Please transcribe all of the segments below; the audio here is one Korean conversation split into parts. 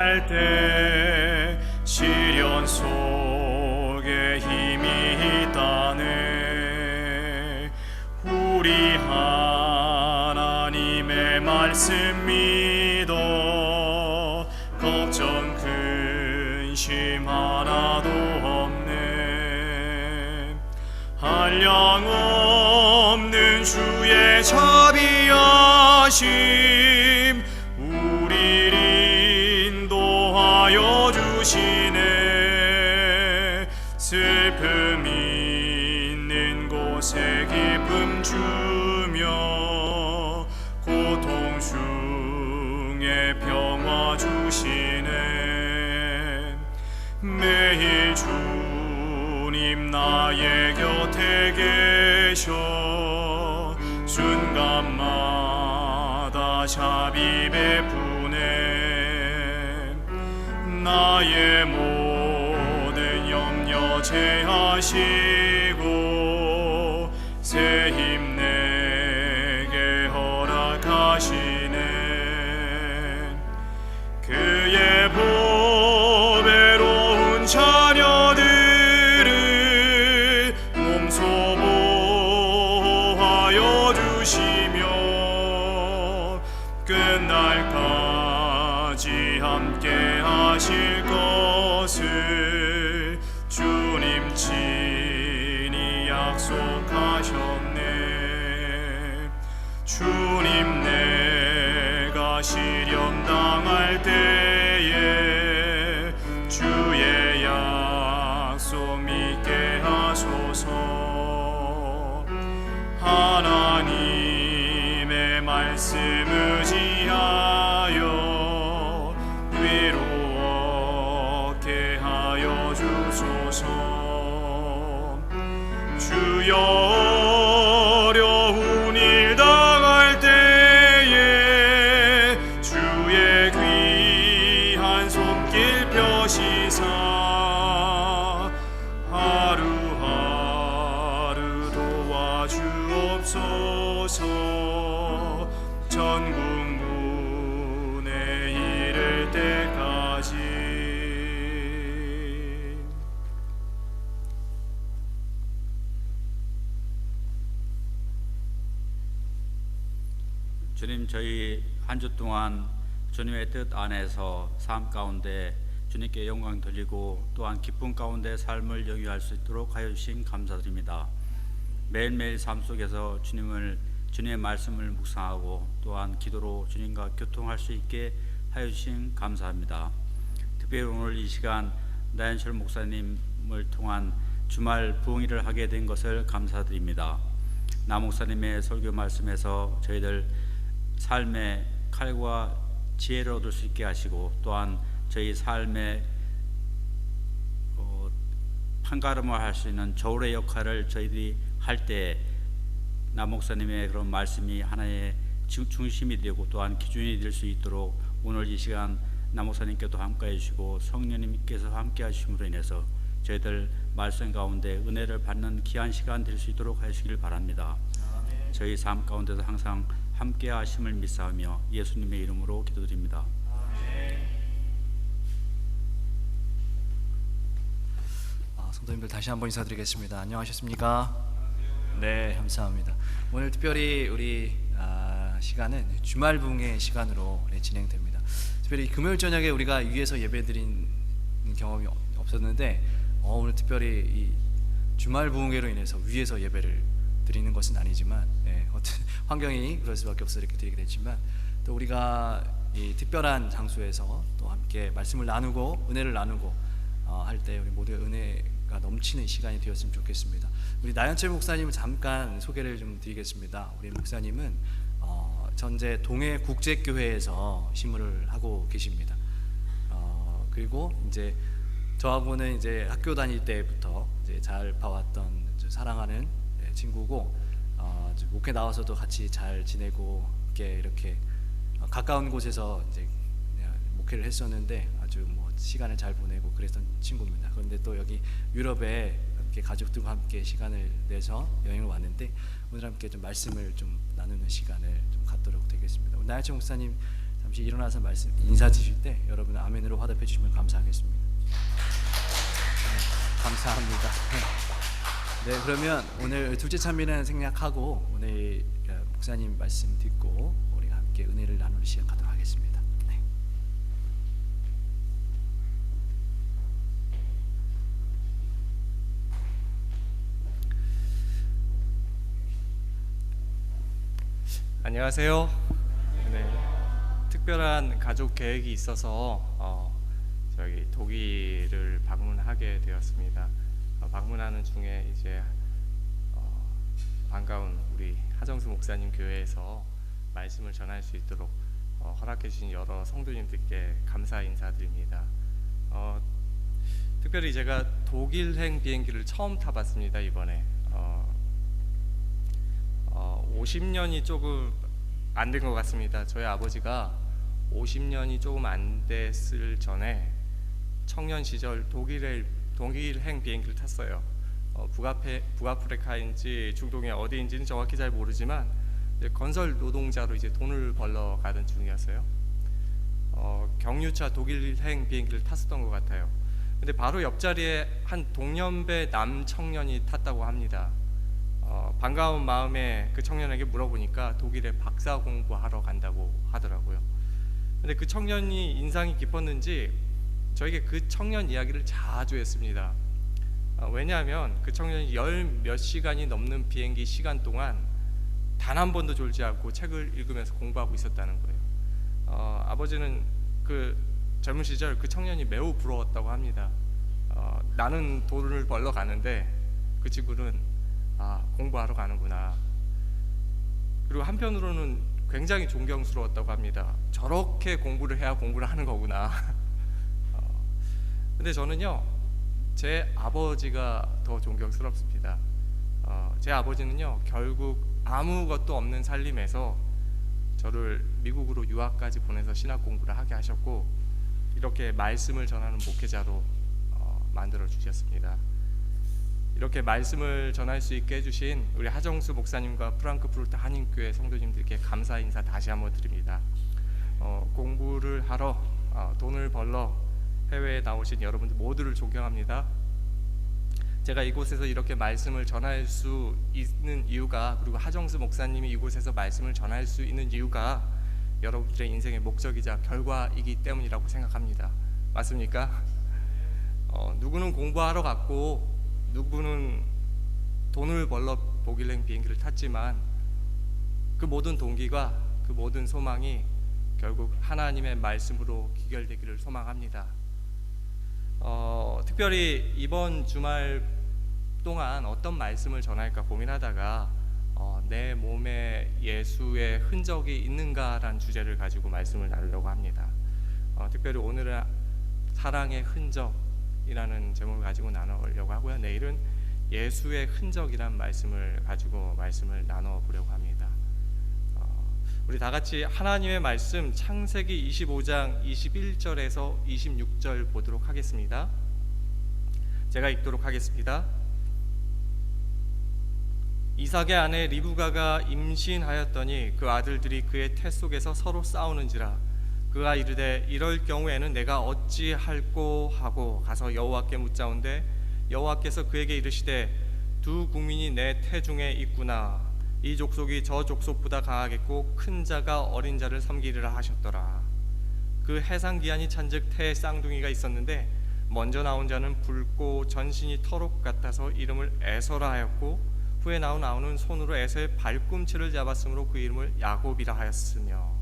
당할 때 시련 속에 힘이 있다네. 우리 하나님의 말씀 믿어 걱정 근심 하나도 없네. 한량 없는 주의 자비하심 우리를 인도하여 주시네. 슬픔 있는 곳에 기쁨 주며 고통 중에 평화 주시네. 매일 주님 나의 곁에 계셔 순간마다 자비 베푸네. 나의 모든 염려 제하시고 새 힘 내게 허락하시네. 그의 보배로운 자녀들을 몸소 보호하여 주시며 끝날까지 함께 하실 것을 주님 친히 약속하셨네. 주님 내가 시련 당할 때에 주의 약속 믿게 하소서. 하나님의 말씀 의지하여 위로 얻게 하여 주소서. 주여 어려운 일 당할 때에 주의 귀한 손길 펴시사 하루하루 도와주옵소서. 전국 문에 이를 때까지. 주님, 저희 한 주 동안 주님의 뜻 안에서 삶 가운데 주님께 영광 돌리고 또한 기쁨 가운데 삶을 영위할 수 있도록 하여 주신 감사드립니다. 매일매일 삶 속에서 주님의 말씀을 묵상하고 또한 기도로 주님과 교통할 수 있게 하여 주신 감사합니다. 특별히 오늘 이 시간 나연철 목사님을 통한 주말 부흥회를 하게 된 것을 감사드립니다. 나 목사님의 설교 말씀에서 저희들 삶의 칼과 지혜를 얻을 수 있게 하시고 또한 저희 삶의 판가름을 할 수 있는 저울의 역할을 저희들이 할 때 나 목사님의 그런 말씀이 하나의 중심이 되고 또한 기준이 될 수 있도록 오늘 이 시간 나 목사님께도 함께 해주시고 성령님께서 함께 하심으로 인해서 저희들 말씀 가운데 은혜를 받는 귀한 시간 될 수 있도록 하시길 바랍니다. 아멘. 저희 삶 가운데서 항상 함께 하심을 믿사오며 예수님의 이름으로 기도드립니다. 아멘. 성도님들 다시 한번 인사드리겠습니다. 안녕하셨습니까? 네, 감사합니다. 오늘 특별히 우리 시간은 주말 부흥의 시간으로 진행됩니다. 특별히 금요일 저녁에 우리가 위에서 예배드린 경험이 없었는데 오늘 특별히 이 주말 부흥회로 인해서 위에서 예배를 드리는 것은 아니지만 어떤 환경이 그럴 수밖에 없어 이렇게 드리게 됐지만 또 우리가 이 특별한 장소에서 또 함께 말씀을 나누고 은혜를 나누고 할 때 우리 모두의 은혜가 넘치는 시간이 되었으면 좋겠습니다. 우리 나연철 목사님을 잠깐 소개를 좀 드리겠습니다. 우리 목사님은 현재 동해 국제교회에서 심부를 하고 계십니다. 그리고 이제 저하고는 이제 학교 다닐 때부터 이제 잘 봐왔던 사랑하는 친구고 목회 나와서도 같이 잘 지내고 이렇게 가까운 곳에서 이제 목회를 했었는데 아주 뭐 시간을 잘 보내고 그랬던 친구입니다. 그런데 또 여기 유럽에 함께 가족들과 함께 시간을 내서 여행을 왔는데 오늘 함께 좀 말씀을 좀 나누는 시간을 좀 갖도록 되겠습니다. 나연철 목사님 잠시 일어나서 말씀 인사 드실 때 여러분 아멘으로 화답해 주시면 감사하겠습니다. 감사합니다. 네, 그러면 오늘 둘째 찬미는 생략하고 오늘 목사님 말씀 듣고 우리가 함께 은혜를 나누는 시간 갖도록 하겠습니다. 네. 안녕하세요. 네, 특별한 가족 계획이 있어서 저기 독일을 방문하게 되었습니다. 방문하는 중에 이제 반가운 우리 하정수 목사님 교회에서 말씀을 전할 수 있도록 허락해 주신 여러 성도님들께 감사 인사드립니다. 특별히 제가 독일행 비행기를 처음 타봤습니다. 이번에 50년이 조금 안 된 것 같습니다. 저희 아버지가 50년이 조금 안 됐을 전에 청년 시절 독일행 비행기를 탔어요. 북아프리카인지 중동의 어디인지는 정확히 잘 모르지만 이제 건설 노동자로 이제 돈을 벌러 가던 중이었어요. 경유차 독일행 비행기를 탔었던 것 같아요. 근데 바로 옆자리에 한 동년배 남 청년이 탔다고 합니다. 반가운 마음에 그 청년에게 물어보니까 독일에 박사 공부하러 간다고 하더라고요. 근데 그 청년이 인상이 깊었는지 저에게 그 청년 이야기를 자주 했습니다. 왜냐하면 그 청년이 몇 시간이 넘는 비행기 시간 동안 단 한 번도 졸지 않고 책을 읽으면서 공부하고 있었다는 거예요. 아버지는 그 젊은 시절 그 청년이 매우 부러웠다고 합니다. 나는 돈을 벌러 가는데 그 친구는 공부하러 가는구나. 그리고 한편으로는 굉장히 존경스러웠다고 합니다. 저렇게 공부를 해야 공부를 하는 거구나. 근데 저는요, 제 아버지가 더 존경스럽습니다. 제 아버지는요, 결국 아무것도 없는 살림에서 저를 미국으로 유학까지 보내서 신학 공부를 하게 하셨고, 이렇게 말씀을 전하는 목회자로 만들어 주셨습니다. 이렇게 말씀을 전할 수 있게 해주신 우리 하정수 목사님과 프랑크푸르트 한인교회 성도님들께 감사 인사 다시 한번 드립니다. 공부를 하러 돈을 벌러 해외에 나오신 여러분들 모두를 존경합니다. 제가 이곳에서 이렇게 말씀을 전할 수 있는 이유가, 그리고 하정수 목사님이 이곳에서 말씀을 전할 수 있는 이유가 여러분들의 인생의 목적이자 결과이기 때문이라고 생각합니다. 맞습니까? 누구는 공부하러 갔고 누구는 돈을 벌러 독일행 비행기를 탔지만 그 모든 동기가, 그 모든 소망이 결국 하나님의 말씀으로 기결되기를 소망합니다. 특별히 이번 주말 동안 어떤 말씀을 전할까 고민하다가 내 몸에 예수의 흔적이 있는가라는 주제를 가지고 말씀을 나누려고 합니다. 특별히 오늘은 사랑의 흔적이라는 제목을 가지고 나누려고 하고요. 내일은 예수의 흔적이란 말씀을 가지고 말씀을 나눠보려고 합니다. 우리 다 같이 하나님의 말씀 창세기 25장 21절에서 26절 보도록 하겠습니다. 제가 읽도록 하겠습니다. 이삭의 아내 리브가가 임신하였더니 그 아들들이 그의 태 속에서 서로 싸우는지라. 그가 이르되 이럴 경우에는 내가 어찌할꼬 하고 가서 여호와께 묻자온데 여호와께서 그에게 이르시되 두 국민이 내 태 중에 있구나. 이 족속이 저 족속보다 강하겠고 큰 자가 어린 자를 섬기리라 하셨더라. 그 해상 기한이 찬즉 태에 쌍둥이가 있었는데 먼저 나온 자는 붉고 전신이 터록 같아서 이름을 에서라 하였고 후에 나온 아우는 손으로 에서의 발꿈치를 잡았으므로 그 이름을 야곱이라 하였으며.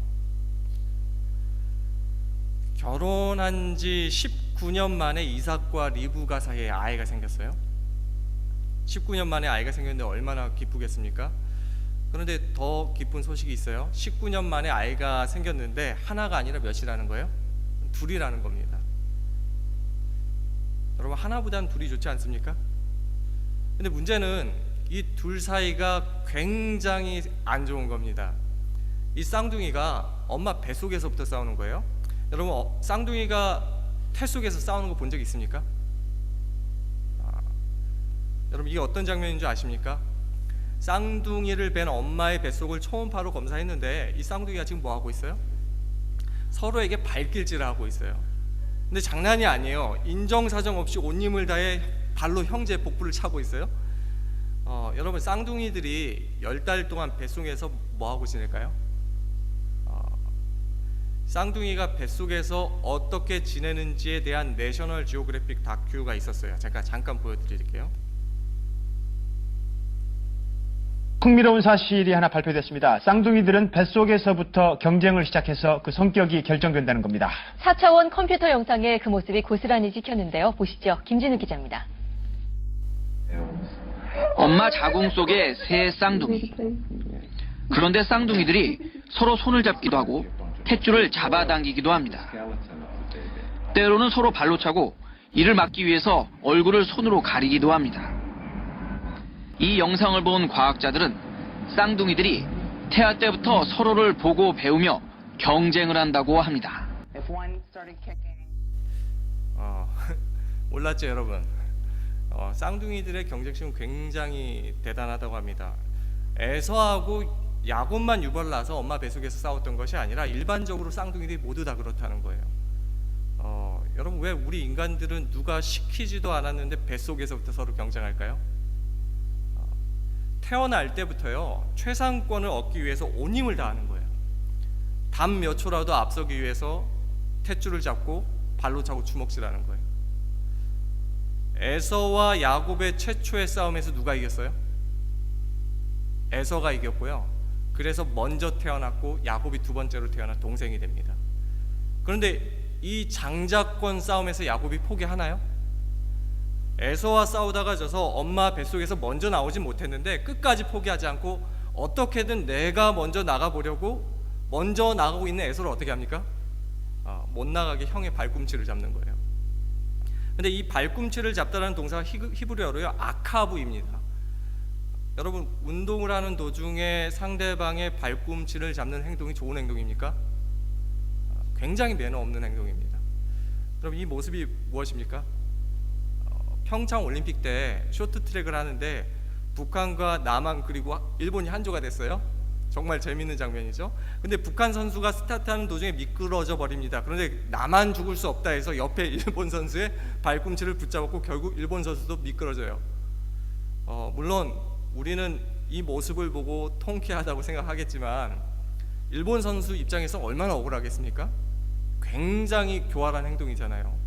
결혼한 지 19년 만에 이삭과 리브가 사이에 아이가 생겼어요. 19년 만에 아이가 생겼는데 얼마나 기쁘겠습니까? 그런데 더 기쁜 소식이 있어요. 19년 만에 아이가 생겼는데 하나가 아니라 몇이라는 거예요? 둘이라는 겁니다. 여러분, 하나보다는 둘이 좋지 않습니까? 근데 문제는 이 둘 사이가 굉장히 안 좋은 겁니다. 이 쌍둥이가 엄마 뱃속에서부터 싸우는 거예요. 여러분, 쌍둥이가 태 속에서 싸우는 거 본 적 있습니까? 여러분, 이게 어떤 장면인 줄 아십니까? 쌍둥이를 뵌 엄마의 뱃속을 초음파로 검사했는데 이 쌍둥이가 지금 뭐 하고 있어요? 서로에게 발길질을 하고 있어요. 근데 장난이 아니에요. 인정사정 없이 온 힘을 다해 발로 형제의 복부를 차고 있어요. 여러분, 쌍둥이들이 10달 동안 뱃속에서 뭐하고 지낼까요? 쌍둥이가 뱃속에서 어떻게 지내는지에 대한 내셔널 지오그래픽 다큐가 있었어요. 제가 잠깐 보여드릴게요. 흥미로운 사실이 하나 발표됐습니다. 쌍둥이들은 뱃속에서부터 경쟁을 시작해서 그 성격이 결정된다는 겁니다. 4차원 컴퓨터 영상에 그 모습이 고스란히 찍혔는데요. 보시죠. 김진우 기자입니다. 엄마 자궁 속에 새 쌍둥이. 그런데 쌍둥이들이 서로 손을 잡기도 하고 탯줄을 잡아당기기도 합니다. 때로는 서로 발로 차고 이를 막기 위해서 얼굴을 손으로 가리기도 합니다. 이 영상을 본 과학자들은 쌍둥이들이 태아 때부터 서로를 보고 배우며 경쟁을 한다고 합니다. 몰랐죠, 여러분? 쌍둥이들의 경쟁심은 굉장히 대단하다고 합니다. 에서하고 야곱만 유발을 나서 엄마 뱃속에서 싸웠던 것이 아니라 일반적으로 쌍둥이들이 모두 다 그렇다는 거예요. 여러분, 왜 우리 인간들은 누가 시키지도 않았는데 뱃속에서부터 서로 경쟁할까요? 태어날 때부터요, 최상권을 얻기 위해서 온 힘을 다하는 거예요. 단 몇 초라도 앞서기 위해서 탯줄을 잡고 발로 차고 주먹질하는 거예요. 에서와 야곱의 최초의 싸움에서 누가 이겼어요? 에서가 이겼고요. 그래서 먼저 태어났고 야곱이 두 번째로 태어난 동생이 됩니다. 그런데 이 장자권 싸움에서 야곱이 포기하나요? 에서와 싸우다가 져서 엄마 뱃속에서 먼저 나오진 못했는데 끝까지 포기하지 않고 어떻게든 내가 먼저 나가보려고 먼저 나가고 있는 에서를 어떻게 합니까? 못 나가게 형의 발꿈치를 잡는 거예요. 근데 이 발꿈치를 잡다라는 동사가 히브리어로요, 아카브입니다. 여러분, 운동을 하는 도중에 상대방의 발꿈치를 잡는 행동이 좋은 행동입니까? 굉장히 매너 없는 행동입니다. 여러분, 이 모습이 무엇입니까? 평창 올림픽 때 쇼트트랙을 하는데 북한과 남한 그리고 일본이 한조가 됐어요. 정말 재밌는 장면이죠. 근데 북한 선수가 스타트하는 도중에 미끄러져 버립니다. 그런데 나만 죽을 수 없다 해서 옆에 일본 선수의 발꿈치를 붙잡았고 결국 일본 선수도 미끄러져요. 물론 우리는 이 모습을 보고 통쾌하다고 생각하겠지만 일본 선수 입장에서 얼마나 억울하겠습니까? 굉장히 교활한 행동이잖아요.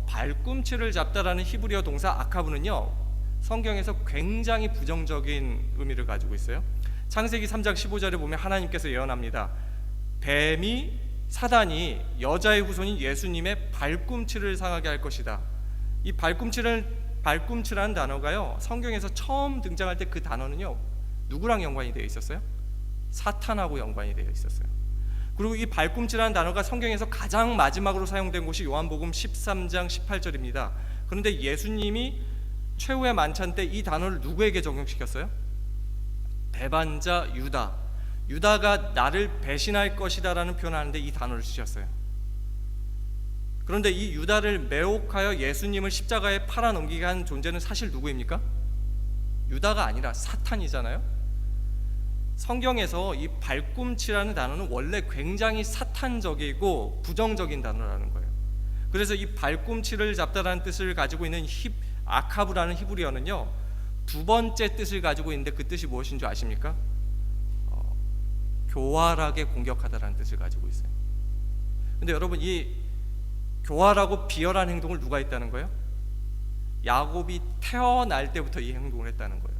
발꿈치를 잡다라는 히브리어 동사 아카브는요, 성경에서 굉장히 부정적인 의미를 가지고 있어요. 창세기 3장 15절에 보면 하나님께서 예언합니다. 뱀이 사단이 여자의 후손인 예수님의 발꿈치를 상하게 할 것이다. 이 발꿈치라는 단어가요, 성경에서 처음 등장할 때 그 단어는요, 누구랑 연관이 되어 있었어요? 사탄하고 연관이 되어 있었어요. 그리고 이 발꿈치라는 단어가 성경에서 가장 마지막으로 사용된 곳이 요한복음 13장 18절입니다. 그런데 예수님이 최후의 만찬 때 이 단어를 누구에게 적용시켰어요? 배반자 유다가 나를 배신할 것이다 라는 표현을 하는데 이 단어를 쓰셨어요. 그런데 이 유다를 매혹하여 예수님을 십자가에 팔아넘기게 한 존재는 사실 누구입니까? 유다가 아니라 사탄이잖아요. 성경에서 이 발꿈치라는 단어는 원래 굉장히 사탄적이고 부정적인 단어라는 거예요. 그래서 이 발꿈치를 잡다라는 뜻을 가지고 있는 아카브라는 히브리어는요, 두 번째 뜻을 가지고 있는데 그 뜻이 무엇인 줄 아십니까? 교활하게 공격하다라는 뜻을 가지고 있어요. 근데 여러분, 이 교활하고 비열한 행동을 누가 했다는 거예요? 야곱이 태어날 때부터 이 행동을 했다는 거예요.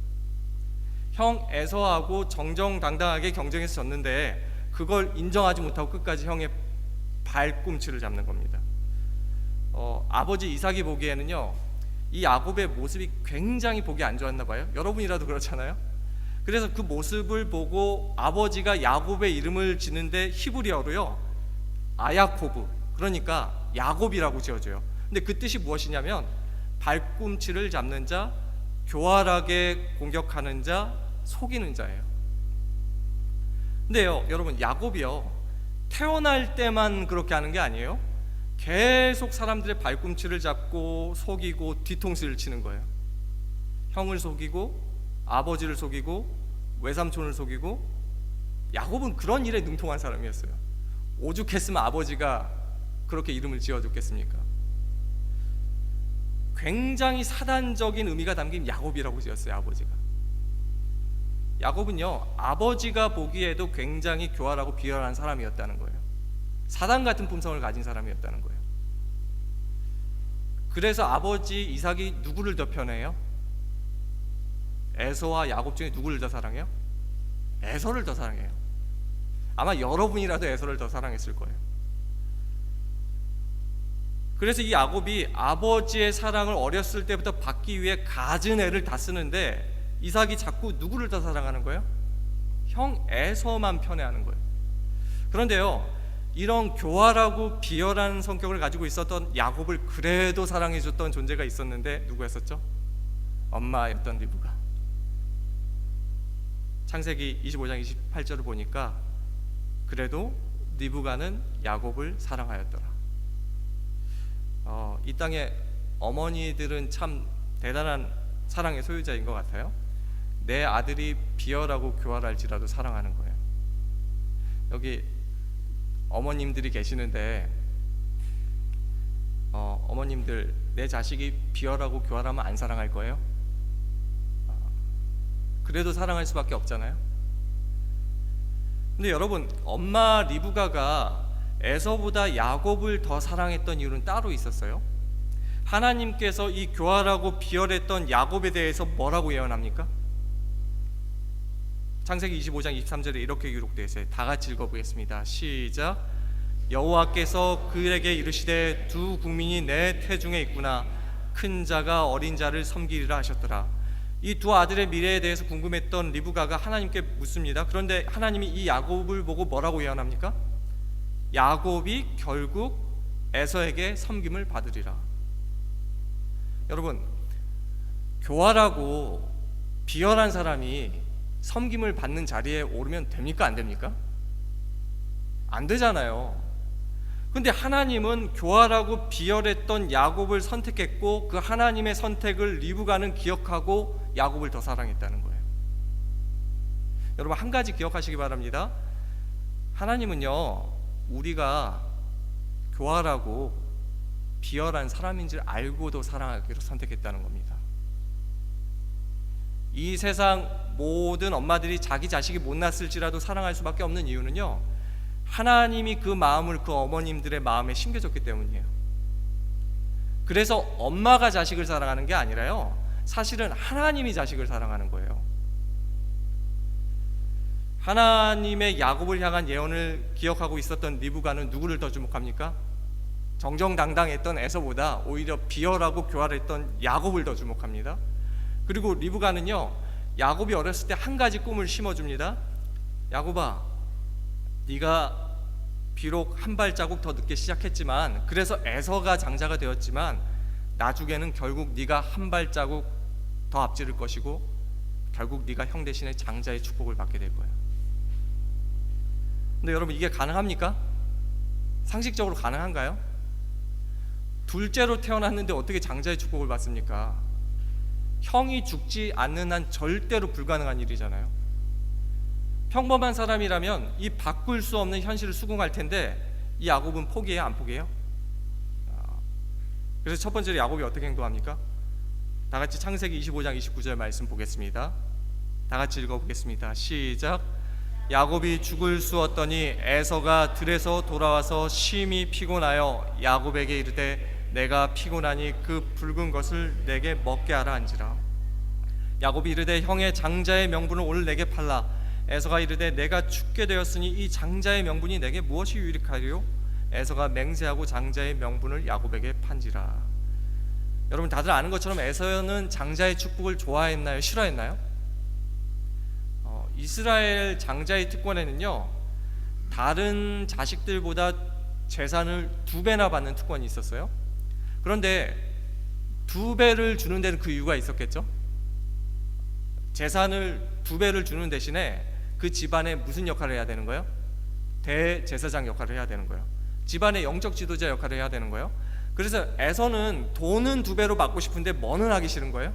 형 에서하고 정정당당하게 경쟁해서 졌는데 그걸 인정하지 못하고 끝까지 형의 발꿈치를 잡는 겁니다. 아버지 이삭이 보기에는요, 이 야곱의 모습이 굉장히 보기 안 좋았나 봐요. 여러분이라도 그렇잖아요. 그래서 그 모습을 보고 아버지가 야곱의 이름을 지는데 히브리어로요, 아야코브, 그러니까 야곱이라고 지어줘요. 근데 그 뜻이 무엇이냐면 발꿈치를 잡는 자, 교활하게 공격하는 자, 속이는 자예요. 근데요, 여러분, 야곱이요, 태어날 때만 그렇게 하는 게 아니에요. 계속 사람들의 발꿈치를 잡고 속이고 뒤통수를 치는 거예요. 형을 속이고 아버지를 속이고 외삼촌을 속이고. 야곱은 그런 일에 능통한 사람이었어요. 오죽했으면 아버지가 그렇게 이름을 지어줬겠습니까? 굉장히 사단적인 의미가 담긴 야곱이라고 지었어요. 아버지가. 야곱은요, 아버지가 보기에도 굉장히 교활하고 비열한 사람이었다는 거예요. 사단 같은 품성을 가진 사람이었다는 거예요. 그래서 아버지 이삭이 누구를 더 편해요? 에서와 야곱 중에 누구를 더 사랑해요? 에서를 더 사랑해요. 아마 여러분이라도 에서를 더 사랑했을 거예요. 그래서 이 야곱이 아버지의 사랑을 어렸을 때부터 받기 위해 갖은 애를 다 쓰는데 이삭이 자꾸 누구를 더 사랑하는 거예요? 형 에서만 편애하는 거예요. 그런데요, 이런 교활하고 비열한 성격을 가지고 있었던 야곱을 그래도 사랑해줬던 존재가 있었는데 누구였었죠? 엄마였던 리브가. 창세기 25장 28절을 보니까 그래도 리브가는 야곱을 사랑하였더라. 이 땅의 어머니들은 참 대단한 사랑의 소유자인 것 같아요. 내 아들이 비열하고 교활할지라도 사랑하는 거예요. 여기 어머님들이 계시는데 어머님들 내 자식이 비열하고 교활하면 안 사랑할 거예요? 그래도 사랑할 수밖에 없잖아요. 근데 여러분, 엄마 리브가가 에서보다 야곱을 더 사랑했던 이유는 따로 있었어요. 하나님께서 이 교활하고 비열했던 야곱에 대해서 뭐라고 예언합니까? 창세기 25장 23절에 이렇게 기록되어 있어요. 다 같이 읽어보겠습니다. 시작. 여호와께서 그에게 이르시되 두 국민이 내 태중에 있구나. 큰 자가 어린 자를 섬기리라 하셨더라. 이 두 아들의 미래에 대해서 궁금했던 리브가가 하나님께 묻습니다. 그런데 하나님이 이 야곱을 보고 뭐라고 예언합니까? 야곱이 결국 에서에게 섬김을 받으리라. 여러분, 교활하고 비열한 사람이 섬김을 받는 자리에 오르면 됩니까? 안 됩니까? 안 되잖아요. 근데 하나님은 교활하고 비열했던 야곱을 선택했고 그 하나님의 선택을 리브가는 기억하고 야곱을 더 사랑했다는 거예요. 여러분, 한 가지 기억하시기 바랍니다. 하나님은요, 우리가 교활하고 비열한 사람인 줄 알고도 사랑하기로 선택했다는 겁니다. 이 세상 모든 엄마들이 자기 자식이 못났을지라도 사랑할 수밖에 없는 이유는요, 하나님이 그 마음을 그 어머님들의 마음에 심겨줬기 때문이에요. 그래서 엄마가 자식을 사랑하는 게 아니라요, 사실은 하나님이 자식을 사랑하는 거예요. 하나님의 야곱을 향한 예언을 기억하고 있었던 리브가는 누구를 더 주목합니까? 정정당당했던 에서보다 오히려 비열하고 교활했던 야곱을 더 주목합니다. 그리고 리브가는요, 야곱이 어렸을 때 한 가지 꿈을 심어줍니다. 야곱아, 네가 비록 한 발자국 더 늦게 시작했지만, 그래서 에서가 장자가 되었지만 나중에는 결국 네가 한 발자국 더 앞지를 것이고 결국 네가 형 대신에 장자의 축복을 받게 될 거야. 근데 여러분, 이게 가능합니까? 상식적으로 가능한가요? 둘째로 태어났는데 어떻게 장자의 축복을 받습니까? 형이 죽지 않는 한 절대로 불가능한 일이잖아요. 평범한 사람이라면 이 바꿀 수 없는 현실을 수긍할 텐데 이 야곱은 포기해요? 안 포기해요? 그래서 첫 번째로 야곱이 어떻게 행동합니까? 다 같이 창세기 25장 29절 말씀 보겠습니다. 다 같이 읽어보겠습니다. 시작. 야곱이 죽을 쑤었더니 에서가 들에서 돌아와서 심히 피곤하여 야곱에게 이르되 내가 피곤하니 그 붉은 것을 내게 먹게 하라 한지라. 야곱이 이르되 형의 장자의 명분을 오늘 내게 팔라. 에서가 이르되 내가 죽게 되었으니 이 장자의 명분이 내게 무엇이 유익하리요? 에서가 맹세하고 장자의 명분을 야곱에게 판지라. 여러분, 다들 아는 것처럼 에서는 장자의 축복을 좋아했나요? 싫어했나요? 이스라엘 장자의 특권에는요, 다른 자식들보다 재산을 2배나 받는 특권이 있었어요. 그런데 2배를 주는 데는 그 이유가 있었겠죠. 재산을 2배를 주는 대신에 그 집안에 무슨 역할을 해야 되는 거예요? 대제사장 역할을 해야 되는 거예요. 집안의 영적 지도자 역할을 해야 되는 거예요. 그래서 에서는 돈은 2배로 받고 싶은데 뭐는 하기 싫은 거예요?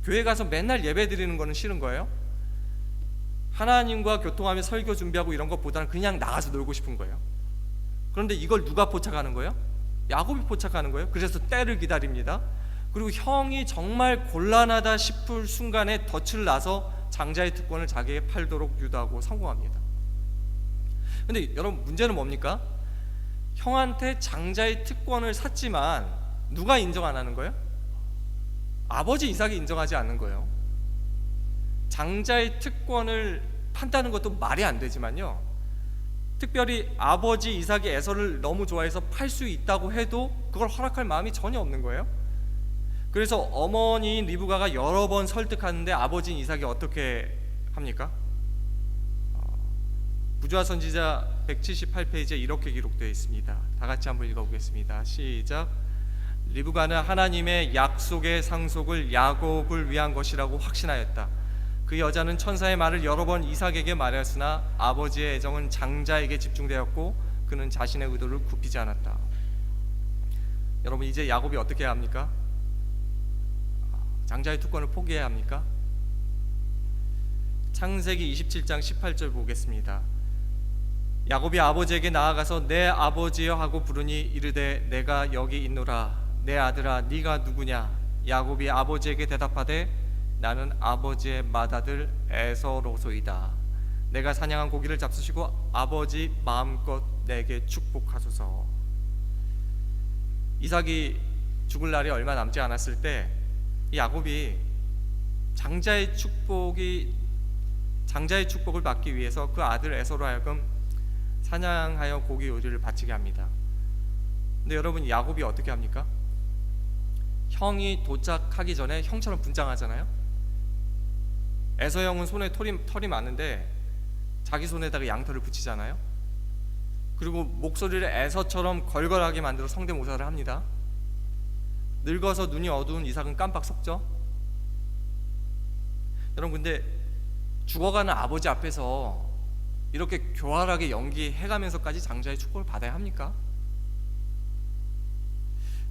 교회 가서 맨날 예배 드리는 거는 싫은 거예요? 하나님과 교통하며 설교 준비하고 이런 것보다는 그냥 나가서 놀고 싶은 거예요. 그런데 이걸 누가 포착하는 거예요? 야곱이 포착하는 거예요. 그래서 때를 기다립니다. 그리고 형이 정말 곤란하다 싶을 순간에 덫을 놔서 장자의 특권을 자기에게 팔도록 유도하고 성공합니다. 근데 여러분, 문제는 뭡니까? 형한테 장자의 특권을 샀지만 누가 인정 안 하는 거예요? 아버지 이삭이 인정하지 않는 거예요. 장자의 특권을 판다는 것도 말이 안 되지만요, 특별히 아버지 이삭이 에서를 너무 좋아해서 팔 수 있다고 해도 그걸 허락할 마음이 전혀 없는 거예요. 그래서 어머니인 리브가가 여러 번 설득하는데 아버지인 이삭이 어떻게 합니까? 부조화 선지자 178페이지에 이렇게 기록되어 있습니다. 다 같이 한번 읽어보겠습니다. 시작. 리브가는 하나님의 약속의 상속을 야곱을 위한 것이라고 확신하였다. 그 여자는 천사의 말을 여러 번 이삭에게 말하였으나 아버지의 애정은 장자에게 집중되었고 그는 자신의 의도를 굽히지 않았다. 여러분, 이제 야곱이 어떻게 해야 합니까? 장자의 특권을 포기해야 합니까? 창세기 27장 18절 보겠습니다. 야곱이 아버지에게 나아가서 내 아버지여 하고 부르니 이르되 내가 여기 있노라. 내 아들아 네가 누구냐? 야곱이 아버지에게 대답하되 나는 아버지의 맏아들 에서로소이다. 내가 사냥한 고기를 잡수시고 아버지 마음껏 내게 축복하소서. 이삭이 죽을 날이 얼마 남지 않았을 때 야곱이 장자의 축복을 받기 위해서 그 아들 에서로 하여금 사냥하여 고기 요리를 바치게 합니다. 근데 여러분, 야곱이 어떻게 합니까? 형이 도착하기 전에 형처럼 분장하잖아요. 에서 형은 손에 털이 많은데 자기 손에다가 양털을 붙이잖아요. 그리고 목소리를 에서처럼 걸걸하게 만들어 성대모사를 합니다. 늙어서 눈이 어두운 이삭은 깜빡 속죠. 여러분, 근데 죽어가는 아버지 앞에서 이렇게 교활하게 연기해가면서까지 장자의 축복을 받아야 합니까?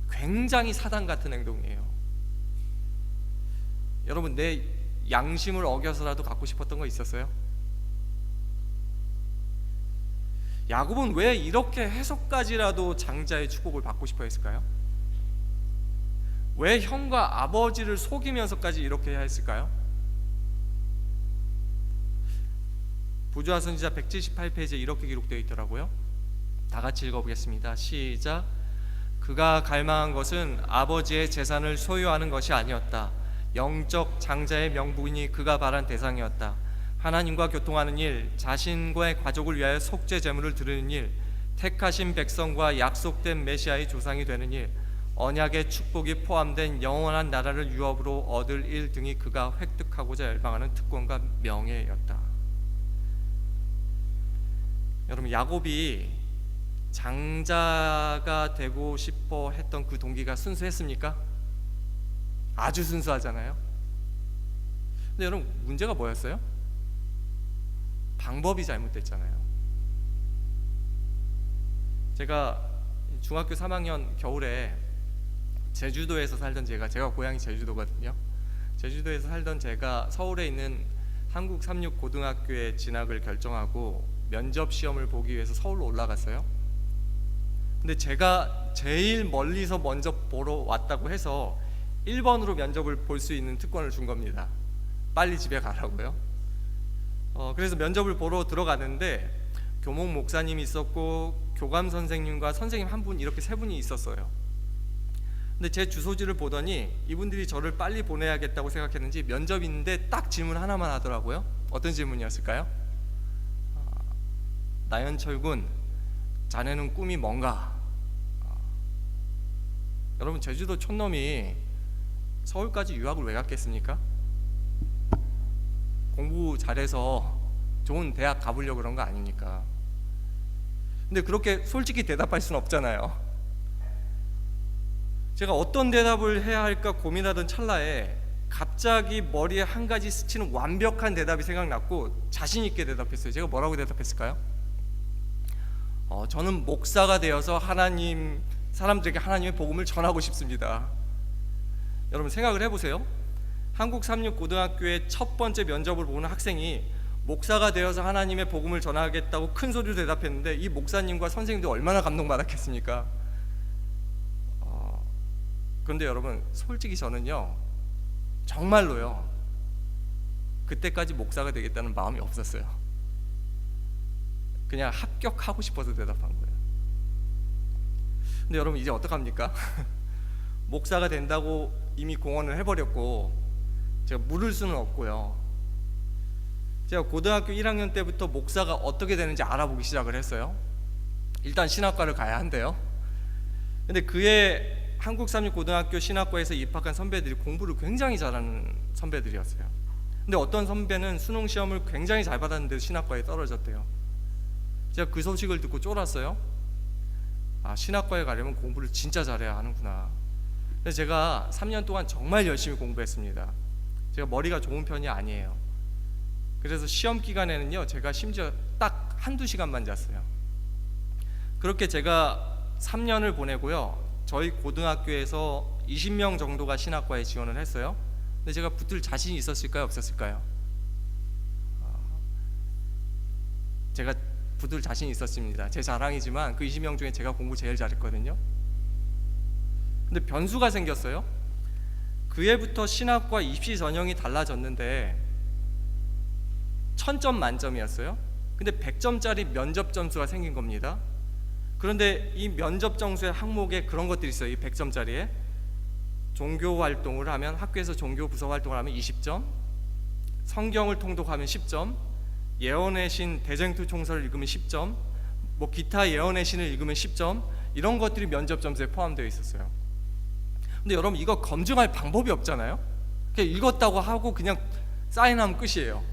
굉장히 사단 같은 행동이에요. 여러분, 내 양심을 어겨서라도 갖고 싶었던 거 있었어요? 야곱은 왜 이렇게 해서까지라도 장자의 축복을 받고 싶어 했을까요? 왜 형과 아버지를 속이면서까지 이렇게 해야 했을까요? 부조화 선지자 178페이지에 이렇게 기록되어 있더라고요. 다 같이 읽어보겠습니다. 시작. 그가 갈망한 것은 아버지의 재산을 소유하는 것이 아니었다. 영적 장자의 명분이 그가 바란 대상이었다. 하나님과 교통하는 일, 자신과의 가족을 위하여 속죄 제물을 드리는 일, 택하신 백성과 약속된 메시아의 조상이 되는 일, 언약의 축복이 포함된 영원한 나라를 유업으로 얻을 일 등이 그가 획득하고자 열망하는 특권과 명예였다. 여러분, 야곱이 장자가 되고 싶어 했던 그 동기가 순수했습니까? 아주 순수하잖아요. 근데 여러분, 문제가 뭐였어요? 방법이 잘못됐잖아요. 제가 중학교 3학년 겨울에 제주도에서 살던 제가 고향이 제주도거든요. 제주도에서 살던 제가 서울에 있는 한국36고등학교에 진학을 결정하고 면접 시험을 보기 위해서 서울로 올라갔어요. 근데 제가 제일 멀리서 먼저 보러 왔다고 해서 1번으로 면접을 볼 수 있는 특권을 준 겁니다. 빨리 집에 가라고요. 그래서 면접을 보러 들어갔는데 교목 목사님이 있었고 교감 선생님과 선생님 한 분, 이렇게 세 분이 있었어요. 근데 제 주소지를 보더니 이분들이 저를 빨리 보내야겠다고 생각했는지 면접인데 딱 질문 하나만 하더라고요. 어떤 질문이었을까요? 나연철 군, 자네는 꿈이 뭔가? 여러분, 제주도 촌놈이 서울까지 유학을 왜 갔겠습니까? 공부 잘해서 좋은 대학 가보려고 그런 거 아닙니까? 근데 그렇게 솔직히 대답할 수는 없잖아요. 제가 어떤 대답을 해야 할까 고민하던 찰나에 갑자기 머리에 한 가지 스치는 완벽한 대답이 생각났고 자신 있게 대답했어요. 제가 뭐라고 대답했을까요? 저는 목사가 되어서 사람들에게 하나님의 복음을 전하고 싶습니다. 여러분, 생각을 해보세요. 한국36고등학교의 첫 번째 면접을 보는 학생이 목사가 되어서 하나님의 복음을 전하겠다고 큰 소리로 대답했는데 이 목사님과 선생님도 얼마나 감동받았겠습니까? 그런데 여러분, 솔직히 저는요, 정말로요, 그때까지 목사가 되겠다는 마음이 없었어요. 그냥 합격하고 싶어서 대답한 거예요. 근데 여러분, 이제 어떡합니까? 목사가 된다고 이미 공언을 해버렸고 제가 물을 수는 없고요. 제가 고등학교 1학년 때부터 목사가 어떻게 되는지 알아보기 시작을 했어요. 일단 신학과를 가야 한대요. 근데 그의 한국삼립고등학교 신학과에서 입학한 선배들이 공부를 굉장히 잘하는 선배들이었어요. 근데 어떤 선배는 수능 시험을 굉장히 잘 받았는데 신학과에 떨어졌대요. 제가 그 소식을 듣고 쫄았어요. 아, 신학과에 가려면 공부를 진짜 잘해야 하는구나. 그래서 제가 3년 동안 정말 열심히 공부했습니다. 제가 머리가 좋은 편이 아니에요. 그래서 시험 기간에는요, 제가 심지어 딱 한두 시간만 잤어요. 그렇게 제가 3년을 보내고요, 저희 고등학교에서 20명 정도가 신학과에 지원을 했어요. 근데 제가 붙을 자신이 있었을까요, 없었을까요? 제가 붙을 자신이 있었습니다. 제 자랑이지만 그 20명 중에 제가 공부 제일 잘했거든요. 근데 변수가 생겼어요. 그 해부터 신학과 입시 전형이 달라졌는데 1000점 만점이었어요. 근데 100점짜리 면접 점수가 생긴 겁니다. 그런데 이 면접 점수의 항목에 그런 것들이 있어요. 이 100점짜리에 종교 활동을 하면, 학교에서 종교 부서 활동을 하면 20점, 성경을 통독하면 10점, 예언의 신 대쟁투 총서를 읽으면 10점, 뭐 기타 예언의 신을 읽으면 10점, 이런 것들이 면접 점수에 포함되어 있었어요. 근데 여러분, 이거 검증할 방법이 없잖아요. 그냥 읽었다고 하고 그냥 사인하면 끝이에요.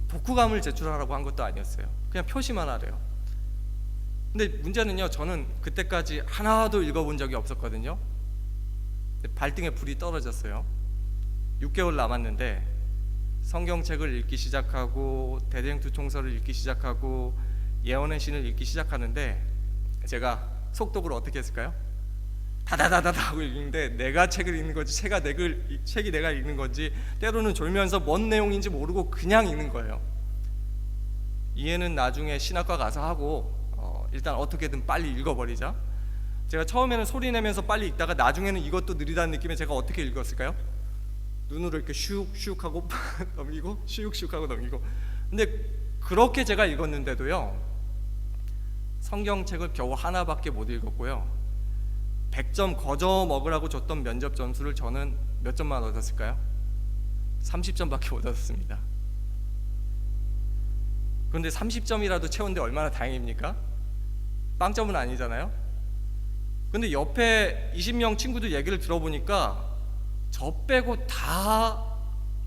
독후감을 제출하라고 한 것도 아니었어요. 그냥 표시만 하래요. 근데 문제는요, 저는 그때까지 하나도 읽어본 적이 없었거든요. 근데 발등에 불이 떨어졌어요. 6개월 남았는데 성경책을 읽기 시작하고 대쟁투 총서를 읽기 시작하고 예언의 신을 읽기 시작하는데 제가 속독을 어떻게 했을까요? 다다다다다 하고 읽는데 내가 책을 읽는 건지 책이 내가 읽는 건지 때로는 졸면서 뭔 내용인지 모르고 그냥 읽는 거예요. 이해는 나중에 신학과 가서 하고 일단 어떻게든 빨리 읽어버리자. 제가 처음에는 소리 내면서 빨리 읽다가 나중에는 이것도 느리다는 느낌에 제가 어떻게 읽었을까요? 눈으로 이렇게 슉슉 하고 넘기고 슉슉 하고 넘기고. 근데 그렇게 제가 읽었는데도요, 성경책을 겨우 하나밖에 못 읽었고요, 100점 거저 먹으라고 줬던 면접 점수를 저는 몇 점만 얻었을까요? 30점밖에 못 얻었습니다. 그런데 30점이라도 채웠는데 얼마나 다행입니까? 빵점은 아니잖아요. 근데 옆에 20명 친구들 얘기를 들어보니까 저 빼고 다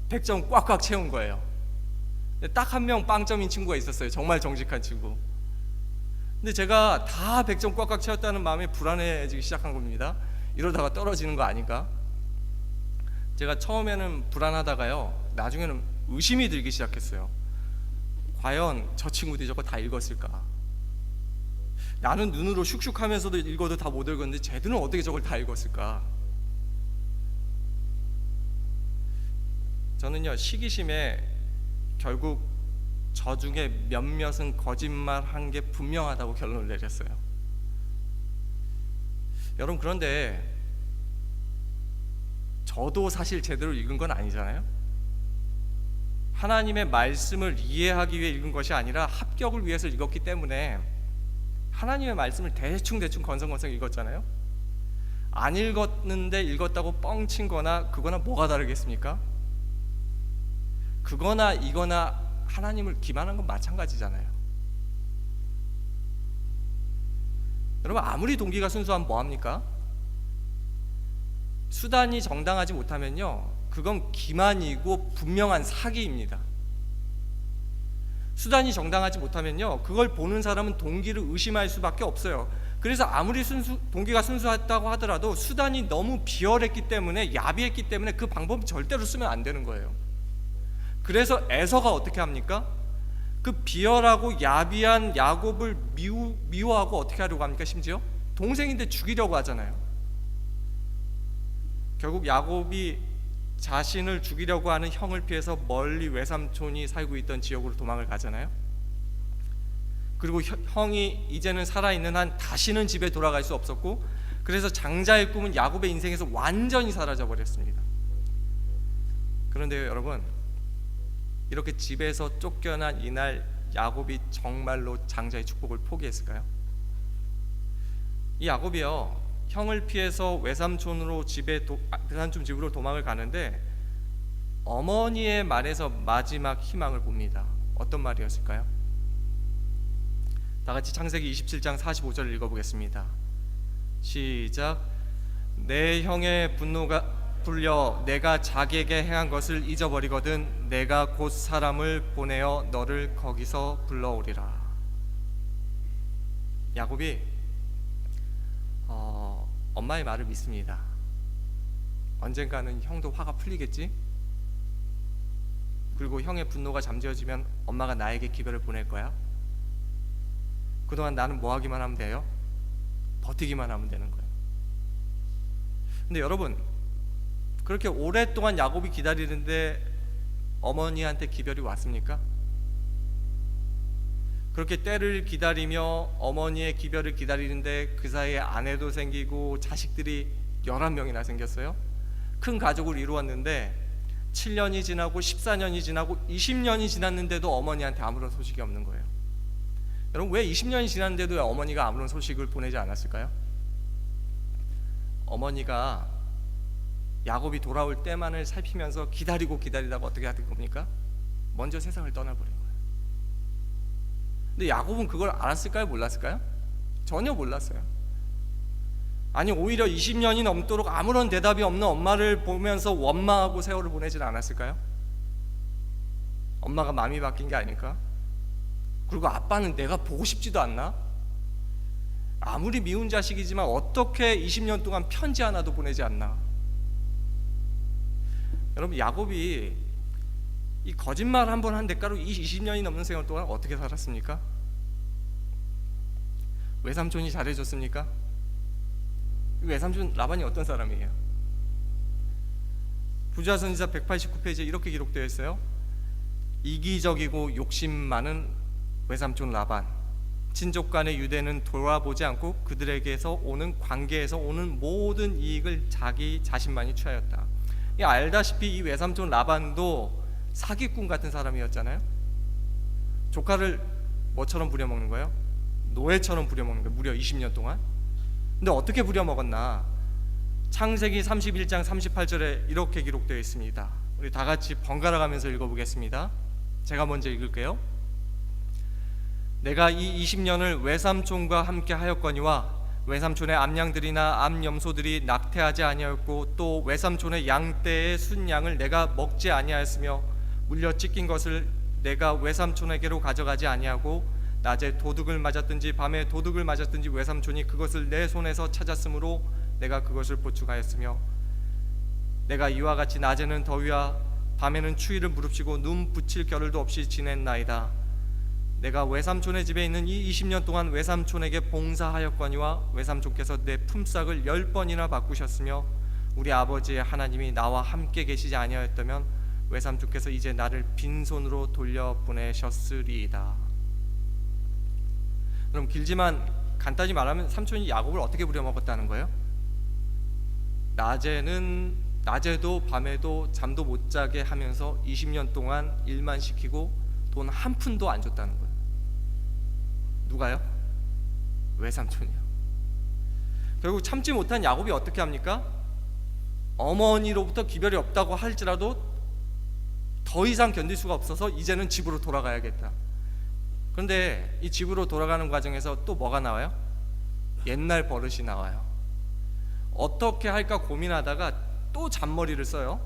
100점 꽉꽉 채운 거예요. 딱 한 명 빵점인 친구가 있었어요. 정말 정직한 친구. 근데 제가 다 100점 꽉꽉 채웠다는 마음에 불안해지기 시작한 겁니다. 이러다가 떨어지는 거 아닌가? 제가 처음에는 불안하다가요, 나중에는 의심이 들기 시작했어요. 과연 저 친구들이 저거 다 읽었을까? 나는 눈으로 슉슉 하면서도 읽어도 다 못 읽었는데 쟤들은 어떻게 저걸 다 읽었을까? 저는요, 시기심에 결국 저 중에 몇몇은 거짓말한 게 분명하다고 결론을 내렸어요. 여러분, 그런데 저도 사실 제대로 읽은 건 아니잖아요. 하나님의 말씀을 이해하기 위해 읽은 것이 아니라 합격을 위해서 읽었기 때문에 하나님의 말씀을 대충 건성건성 읽었잖아요. 안 읽었는데 읽었다고 뻥친거나 그거나 뭐가 다르겠습니까? 그거나 이거나 하나님을 기만한 건 마찬가지잖아요. 여러분, 아무리 동기가 순수하면 뭐합니까? 수단이 정당하지 못하면요, 그건 기만이고 분명한 사기입니다. 수단이 정당하지 못하면요, 그걸 보는 사람은 동기를 의심할 수밖에 없어요. 그래서 아무리 동기가 순수하다고 하더라도 수단이 너무 비열했기 때문에, 야비했기 때문에 그 방법은 절대로 쓰면 안 되는 거예요. 그래서 에서가 어떻게 합니까? 그 비열하고 야비한 야곱을 미워하고 어떻게 하려고 합니까? 심지어 동생인데 죽이려고 하잖아요. 결국 야곱이 자신을 죽이려고 하는 형을 피해서 멀리 외삼촌이 살고 있던 지역으로 도망을 가잖아요. 그리고 형이 이제는 살아있는 한 다시는 집에 돌아갈 수 없었고, 그래서 장자의 꿈은 야곱의 인생에서 완전히 사라져 버렸습니다. 그런데요, 여러분, 이렇게 집에서 쫓겨난 이날 야곱이 정말로 장자의 축복을 포기했을까요? 이 야곱이요, 형을 피해서 외삼촌 집으로 도망을 가는데 어머니의 말에서 마지막 희망을 봅니다. 어떤 말이었을까요? 다 같이 창세기 27장 45절을 읽어보겠습니다. 시작. 내 형의 분노가 풀려 내가 자기에게 행한 것을 잊어버리거든 내가 곧 사람을 보내어 너를 거기서 불러오리라. 야곱이 엄마의 말을 믿습니다. 언젠가는 형도 화가 풀리겠지? 그리고 형의 분노가 잠재워지면 엄마가 나에게 기별을 보낼 거야. 그동안 나는 뭐 하기만 하면 돼요? 버티기만 하면 되는 거예요. 근데 여러분, 그렇게 오랫동안 야곱이 기다리는데 어머니한테 기별이 왔습니까? 그렇게 때를 기다리며 어머니의 기별을 기다리는데 그 사이에 아내도 생기고 자식들이 11명이나 생겼어요. 큰 가족을 이루었는데 7년이 지나고 14년이 지나고 20년이 지났는데도 어머니한테 아무런 소식이 없는 거예요. 여러분, 왜 20년이 지났는데도 어머니가 아무런 소식을 보내지 않았을까요? 어머니가 야곱이 돌아올 때만을 살피면서 기다리다가 어떻게 하는 겁니까? 먼저 세상을 떠나버린 거예요. 근데 야곱은 그걸 알았을까요? 몰랐을까요? 전혀 몰랐어요. 아니, 오히려 20년이 넘도록 아무런 대답이 없는 엄마를 보면서 원망하고 세월을 보내질 않았을까요? 엄마가 마음이 바뀐 게 아닐까? 그리고 아빠는 내가 보고 싶지도 않나? 아무리 미운 자식이지만 어떻게 20년 동안 편지 하나도 보내지 않나? 여러분, 야곱이 이 거짓말 한 번 한 대가로 20년이 넘는 세월 동안 어떻게 살았습니까? 외삼촌이 잘해줬습니까? 외삼촌 라반이 어떤 사람이에요? 부자선지자 189페이지에 이렇게 기록되어 있어요. 이기적이고 욕심 많은 외삼촌 라반, 친족 간의 유대는 돌아보지 않고 그들에게서 오는 관계에서 오는 모든 이익을 자기 자신만이 취하였다. 알다시피 이 외삼촌 라반도 사기꾼 같은 사람이었잖아요. 조카를 뭐처럼 부려먹는 거예요? 노예처럼 부려먹는 거예요. 무려 20년 동안. 근데 어떻게 부려먹었나? 창세기 31장 38절에 이렇게 기록되어 있습니다. 우리 다 같이 번갈아 가면서 읽어보겠습니다. 제가 먼저 읽을게요. 내가 이 20년을 외삼촌과 함께 하였거니와 외삼촌의 암양들이나 암염소들이 낙태하지 아니하였고 또 외삼촌의 양떼의 순양을 내가 먹지 아니하였으며 물려 찢긴 것을 내가 외삼촌에게로 가져가지 아니하고 낮에 도둑을 맞았든지 밤에 도둑을 맞았든지 외삼촌이 그것을 내 손에서 찾았으므로 내가 그것을 보충하였으며 내가 이와 같이 낮에는 더위와 밤에는 추위를 무릅쓰고 눈 붙일 겨를도 없이 지냈나이다. 내가 외삼촌의 집에 있는 이 20년 동안 외삼촌에게 봉사하였거니와 외삼촌께서 내 품삯을 10번이나 바꾸셨으며 우리 아버지의 하나님이 나와 함께 계시지 아니하였다면 외삼촌께서 이제 나를 빈손으로 돌려보내셨으리이다. 그럼 길지만 간단히 말하면 삼촌이 야곱을 어떻게 부려먹었다는 거예요? 낮에도 밤에도 잠도 못 자게 하면서 20년 동안 일만 시키고 돈 한 푼도 안 줬다는 거예요. 누가요? 외삼촌이요. 결국 참지 못한 야곱이 어떻게 합니까? 어머니로부터 기별이 없다고 할지라도 더 이상 견딜 수가 없어서 이제는 집으로 돌아가야겠다. 그런데 이 집으로 돌아가는 과정에서 또 뭐가 나와요? 옛날 버릇이 나와요. 어떻게 할까 고민하다가 또 잔머리를 써요.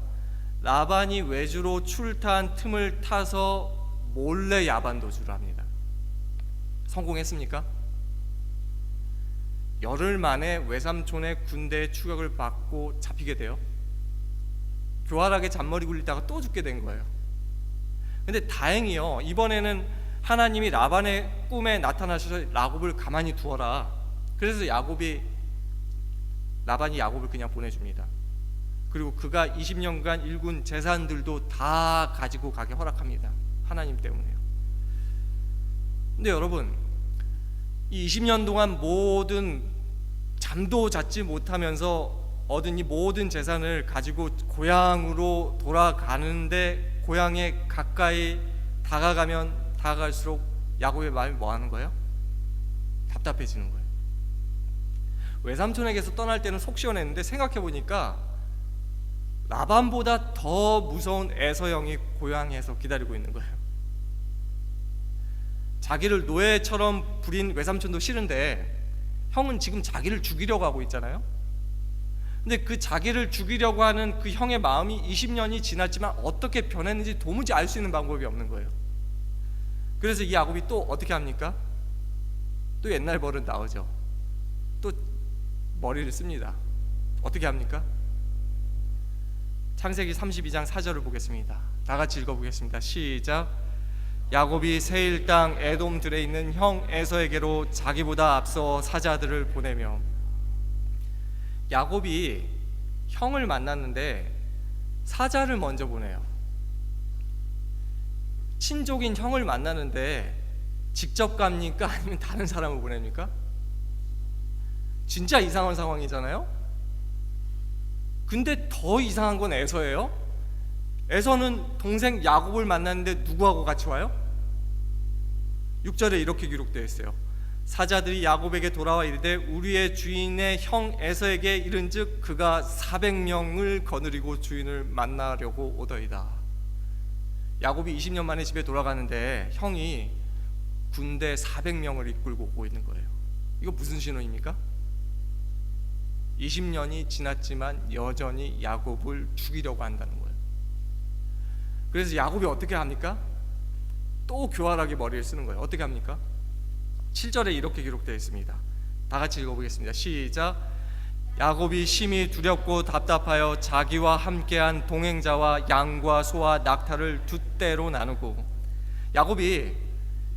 라반이 외주로 출타한 틈을 타서 몰래 야반 도주를 합니다. 성공했습니까? 열흘 만에 외삼촌의 군대의 추격을 받고 잡히게 돼요. 교활하게 잔머리 굴리다가 또 죽게 된 거예요. 근데 다행히요, 이번에는 하나님이 라반의 꿈에 나타나셔서 야곱을 가만히 두어라. 그래서 라반이 야곱을 그냥 보내줍니다. 그리고 그가 20년간 일군 재산들도 다 가지고 가게 허락합니다. 하나님 때문에요. 근데 여러분, 이 20년 동안 모든 잠도 잤지 못하면서 얻은 이 모든 재산을 가지고 고향으로 돌아가는데 고향에 가까이 다가가면 다가갈수록 야곱의 마음이 뭐 하는 거예요? 답답해지는 거예요. 외삼촌에게서 떠날 때는 속 시원했는데 생각해 보니까 라반보다 더 무서운 에서 형이 고향에서 기다리고 있는 거예요. 자기를 노예처럼 부린 외삼촌도 싫은데 형은 지금 자기를 죽이려고 하고 있잖아요. 근데 그 자기를 죽이려고 하는 그 형의 마음이 20년이 지났지만 어떻게 변했는지 도무지 알 수 있는 방법이 없는 거예요. 그래서 이 야곱이 또 어떻게 합니까? 또 옛날 버릇 나오죠. 또 머리를 씁니다. 어떻게 합니까? 창세기 32장 4절을 보겠습니다. 다 같이 읽어보겠습니다. 시작. 야곱이 세일 땅 에돔들에 있는 형 에서에게로 자기보다 앞서 사자들을 보내며. 야곱이 형을 만났는데 사자를 먼저 보내요. 친족인 형을 만나는데 직접 갑니까? 아니면 다른 사람을 보냅니까? 진짜 이상한 상황이잖아요. 근데 더 이상한 건 에서예요. 에서는 동생 야곱을 만났는데 누구하고 같이 와요? 6절에 이렇게 기록되어 있어요. 사자들이 야곱에게 돌아와 이르되 우리의 주인의 형 에서에게 이른즉 그가 400명을 거느리고 주인을 만나려고 오더이다. 야곱이 20년 만에 집에 돌아가는데 형이 군대 400명을 이끌고 오고 있는 거예요. 이거 무슨 신호입니까? 20년이 지났지만 여전히 야곱을 죽이려고 한다는 거예요. 그래서 야곱이 어떻게 합니까? 또 교활하게 머리를 쓰는 거예요. 어떻게 합니까? 7절에 이렇게 기록되어 있습니다. 다 같이 읽어보겠습니다. 시작. 야곱이 심히 두렵고 답답하여 자기와 함께한 동행자와 양과 소와 낙타를 두 떼로 나누고. 야곱이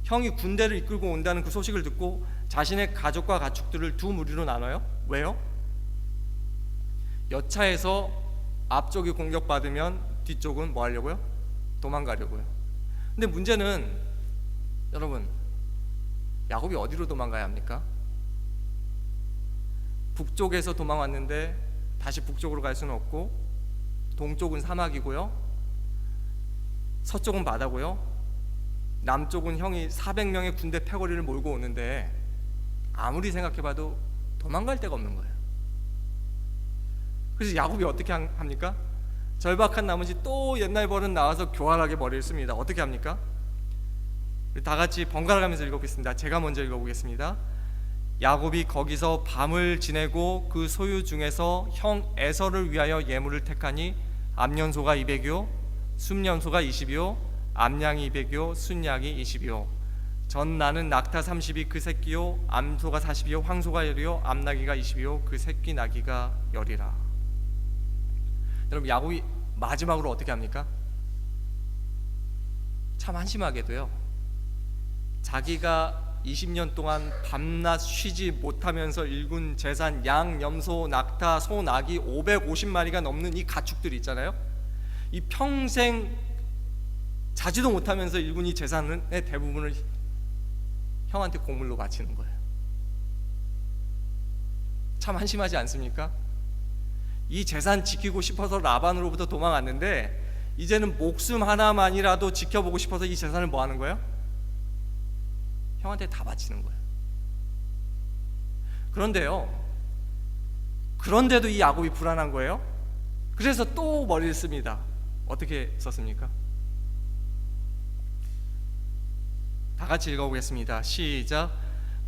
형이 군대를 이끌고 온다는 그 소식을 듣고 자신의 가족과 가축들을 두 무리로 나눠요. 왜요? 여차해서 앞쪽이 공격받으면 뒤쪽은 뭐 하려고요? 도망가려고요. 근데 문제는 여러분, 야곱이 어디로 도망가야 합니까? 북쪽에서 도망왔는데 다시 북쪽으로 갈 수는 없고, 동쪽은 사막이고요, 서쪽은 바다고요, 남쪽은 형이 400명의 군대 패거리를 몰고 오는데 아무리 생각해봐도 도망갈 데가 없는 거예요. 그래서 야곱이 어떻게 합니까? 절박한 나머지 또 옛날 버릇 나와서 교활하게 머리를 씁니다. 어떻게 합니까? 다 같이 번갈아 가면서 읽어보겠습니다. 제가 먼저 읽어보겠습니다. 야곱이 거기서 밤을 지내고 그 소유 중에서 형 에서를 위하여 예물을 택하니 암년소가 200요, 순년소가 20요, 암양이 200요, 순양이 20요. 전나는 낙타 30이 그 새끼요, 암소가 40이요, 황소가 10이요, 암나귀가 20이요, 그 새끼 나귀가 10이라. 여러분, 야곱이 마지막으로 어떻게 합니까? 참 한심하게도요, 자기가 20년 동안 밤낮 쉬지 못하면서 일군 재산 양, 염소, 낙타, 소, 나귀 550마리가 넘는 이 가축들 있잖아요. 이 평생 자지도 못하면서 일군 이 재산의 대부분을 형한테 공물로 바치는 거예요. 참 한심하지 않습니까? 이 재산 지키고 싶어서 라반으로부터 도망왔는데 이제는 목숨 하나만이라도 지켜보고 싶어서 이 재산을 뭐 하는 거예요? 형한테 다 바치는 거예요. 그런데도 이 야곱이 불안한 거예요. 그래서 또 머리를 씁니다. 어떻게 썼습니까? 다 같이 읽어보겠습니다. 시작.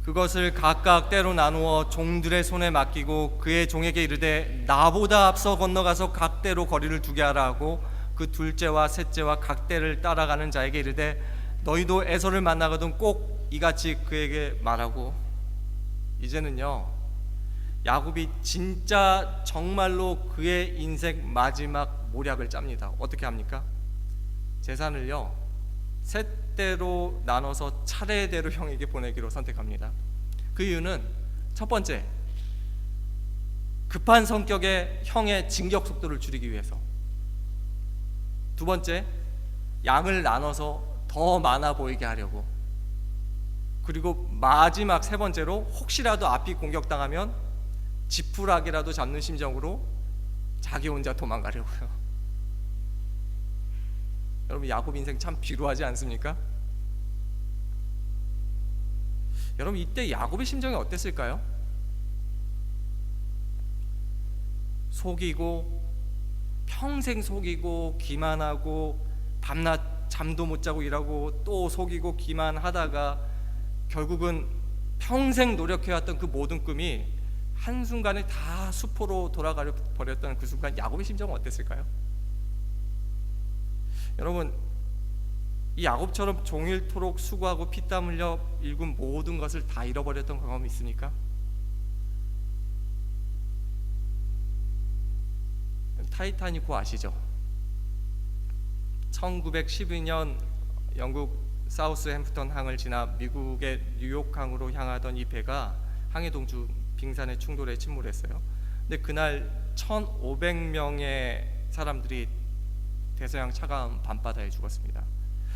그것을 각각 때로 나누어 종들의 손에 맡기고 그의 종에게 이르되 나보다 앞서 건너가서 각 때로 거리를 두게 하라 하고 그 둘째와 셋째와 각 때를 따라가는 자에게 이르되 너희도 에서를 만나거든 꼭 이같이 그에게 말하고. 이제는요, 야곱이 진짜 정말로 그의 인생 마지막 모략을 짭니다. 어떻게 합니까? 재산을요, 셋대로 나눠서 차례대로 형에게 보내기로 선택합니다. 그 이유는 첫 번째, 급한 성격의 형의 진격 속도를 줄이기 위해서. 두 번째, 양을 나눠서 더 많아 보이게 하려고. 그리고 마지막 세 번째로 혹시라도 앞이 공격당하면 지푸라기라도 잡는 심정으로 자기 혼자 도망가려고요. 여러분, 야곱 인생 참 비루하지 않습니까? 여러분, 이때 야곱의 심정이 어땠을까요? 속이고, 평생 속이고 기만하고, 밤낮 잠도 못 자고 일하고 또 속이고 기만하다가 결국은 평생 노력해왔던 그 모든 꿈이 한순간에 다 수포로 돌아가 버렸던 그 순간, 야곱의 심정은 어땠을까요? 여러분, 이 야곱처럼 종일토록 수고하고 피땀 흘려 일군 모든 것을 다 잃어버렸던 경험이 있습니까? 타이타닉호 아시죠? 1912년 영국 사우스햄프턴 항을 지나 미국의 뉴욕항으로 향하던 이 배가 항해 동주 빙산의 충돌에 침몰했어요. 근데 그날 1,500명의 사람들이 대서양 차가운 밤바다에 죽었습니다.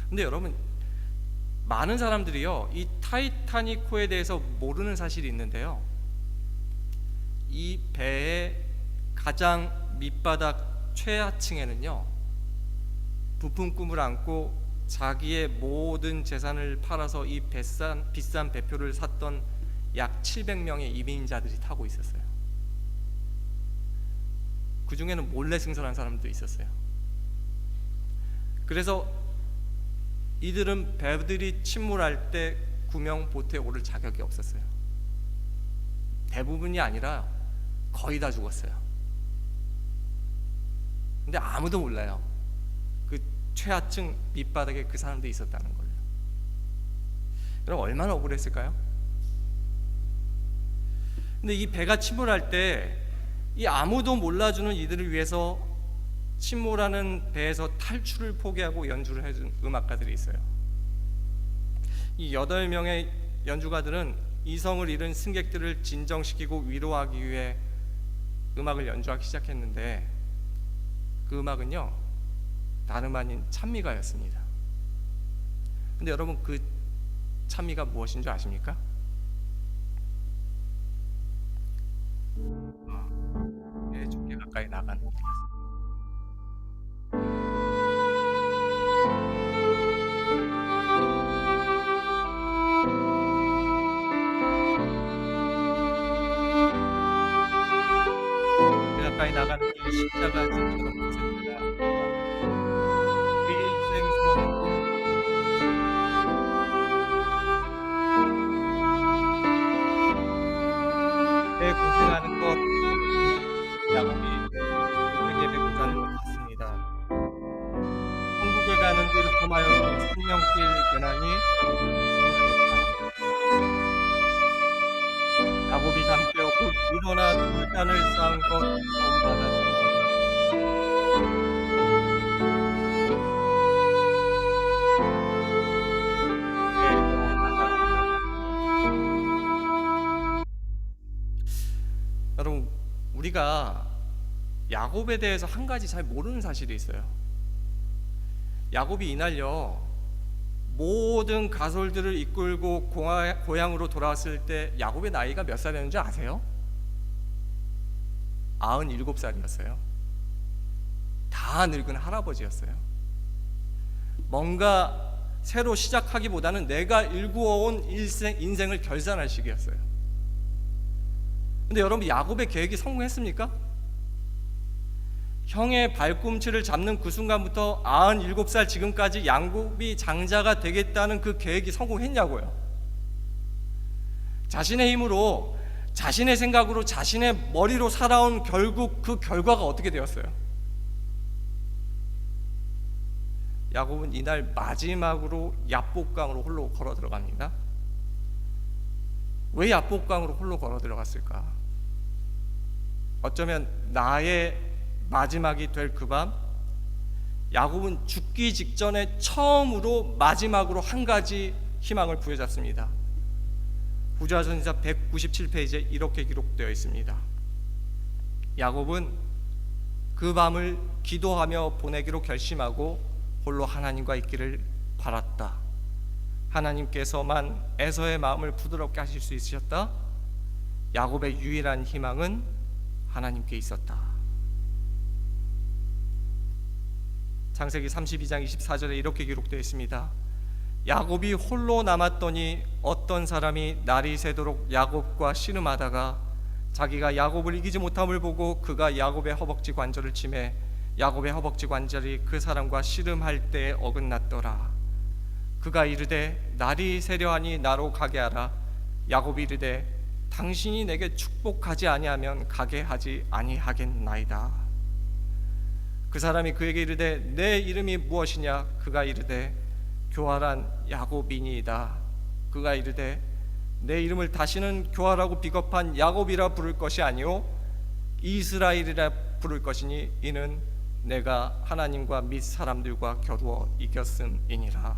근데 여러분, 많은 사람들이요, 이 타이타닉호에 대해서 모르는 사실이 있는데요, 이 배의 가장 밑바닥 최하층에는요, 부푼 꿈을 안고 자기의 모든 재산을 팔아서 이 비싼 배표를 샀던 약 700명의 이민자들이 타고 있었어요. 그 중에는 몰래 승선한 사람도 있었어요. 그래서 이들은 배들이 침몰할 때 구명 보트에 오를 자격이 없었어요. 대부분이 아니라 거의 다 죽었어요. 근데 아무도 몰라요, 그 최하층 밑바닥에 그 사람들이 있었다는 걸요. 여러분, 얼마나 억울했을까요? 근데 이 배가 침몰할 때 이 아무도 몰라주는 이들을 위해서 침몰하는 배에서 탈출을 포기하고 연주를 해준 음악가들이 있어요. 이 8명의 연주가들은 이성을 잃은 승객들을 진정시키고 위로하기 위해 음악을 연주하기 시작했는데, 그 음악은요, 다름 아닌 찬미가였습니다. 근데 여러분, 그 찬미가 무엇인 줄 아십니까? 예, 죽게 가까이 나가는 길이었습니다. 가까이 나가는 길 십자가 진처럼 보십니다. 그 일생 소원은 내 고생하는 것, 야곱이 그에게 배고파는 것 같습니다. 천국에 가는 길 험하여 생명길 근하니 야곱이 잠깨어 곧 일어나 돌단을 쌓은 것 본받았습니다. 여러분, 우리가 야곱에 대해서 한 가지 잘 모르는 사실이 있어요. 야곱이 이날요, 모든 가솔들을 이끌고 고향으로 돌아왔을 때 야곱의 나이가 몇 살이었는지 아세요? 97살이었어요. 다 늙은 할아버지였어요. 뭔가 새로 시작하기보다는 내가 일구어온 인생을 결산할 시기였어요. 근데 여러분, 야곱의 계획이 성공했습니까? 형의 발꿈치를 잡는 그 순간부터 97살 지금까지 야곱이 장자가 되겠다는 그 계획이 성공했냐고요. 자신의 힘으로, 자신의 생각으로, 자신의 머리로 살아온 결국 그 결과가 어떻게 되었어요? 야곱은 이날 마지막으로 야복강으로 홀로 걸어 들어갑니다. 왜 야복강으로 홀로 걸어 들어갔을까? 어쩌면 나의 마지막이 될 그 밤, 야곱은 죽기 직전에 처음으로 마지막으로 한 가지 희망을 부여잡습니다. 구좌전서 197페이지에 이렇게 기록되어 있습니다. 야곱은 그 밤을 기도하며 보내기로 결심하고 홀로 하나님과 있기를 바랐다. 하나님께서만 에서의 마음을 부드럽게 하실 수 있으셨다. 야곱의 유일한 희망은 하나님께 있었다. 창세기 32장 24절에 이렇게 기록되어 있습니다. 야곱이 홀로 남았더니 어떤 사람이 날이 새도록 야곱과 씨름하다가 자기가 야곱을 이기지 못함을 보고 그가 야곱의 허벅지 관절을 치매 야곱의 허벅지 관절이 그 사람과 씨름할 때에 어긋났더라. 그가 이르되 날이 새려하니 나로 가게 하라. 야곱이 이르되 당신이 내게 축복하지 아니하면 가게 하지 아니하겠나이다. 그 사람이 그에게 이르되 내 이름이 무엇이냐? 그가 이르되 교활한 야곱이니이다. 그가 이르되 내 이름을 다시는 교활하고 비겁한 야곱이라 부를 것이 아니요 이스라엘이라 부를 것이니 이는 내가 하나님과 및 사람들과 겨루어 이겼음이니라.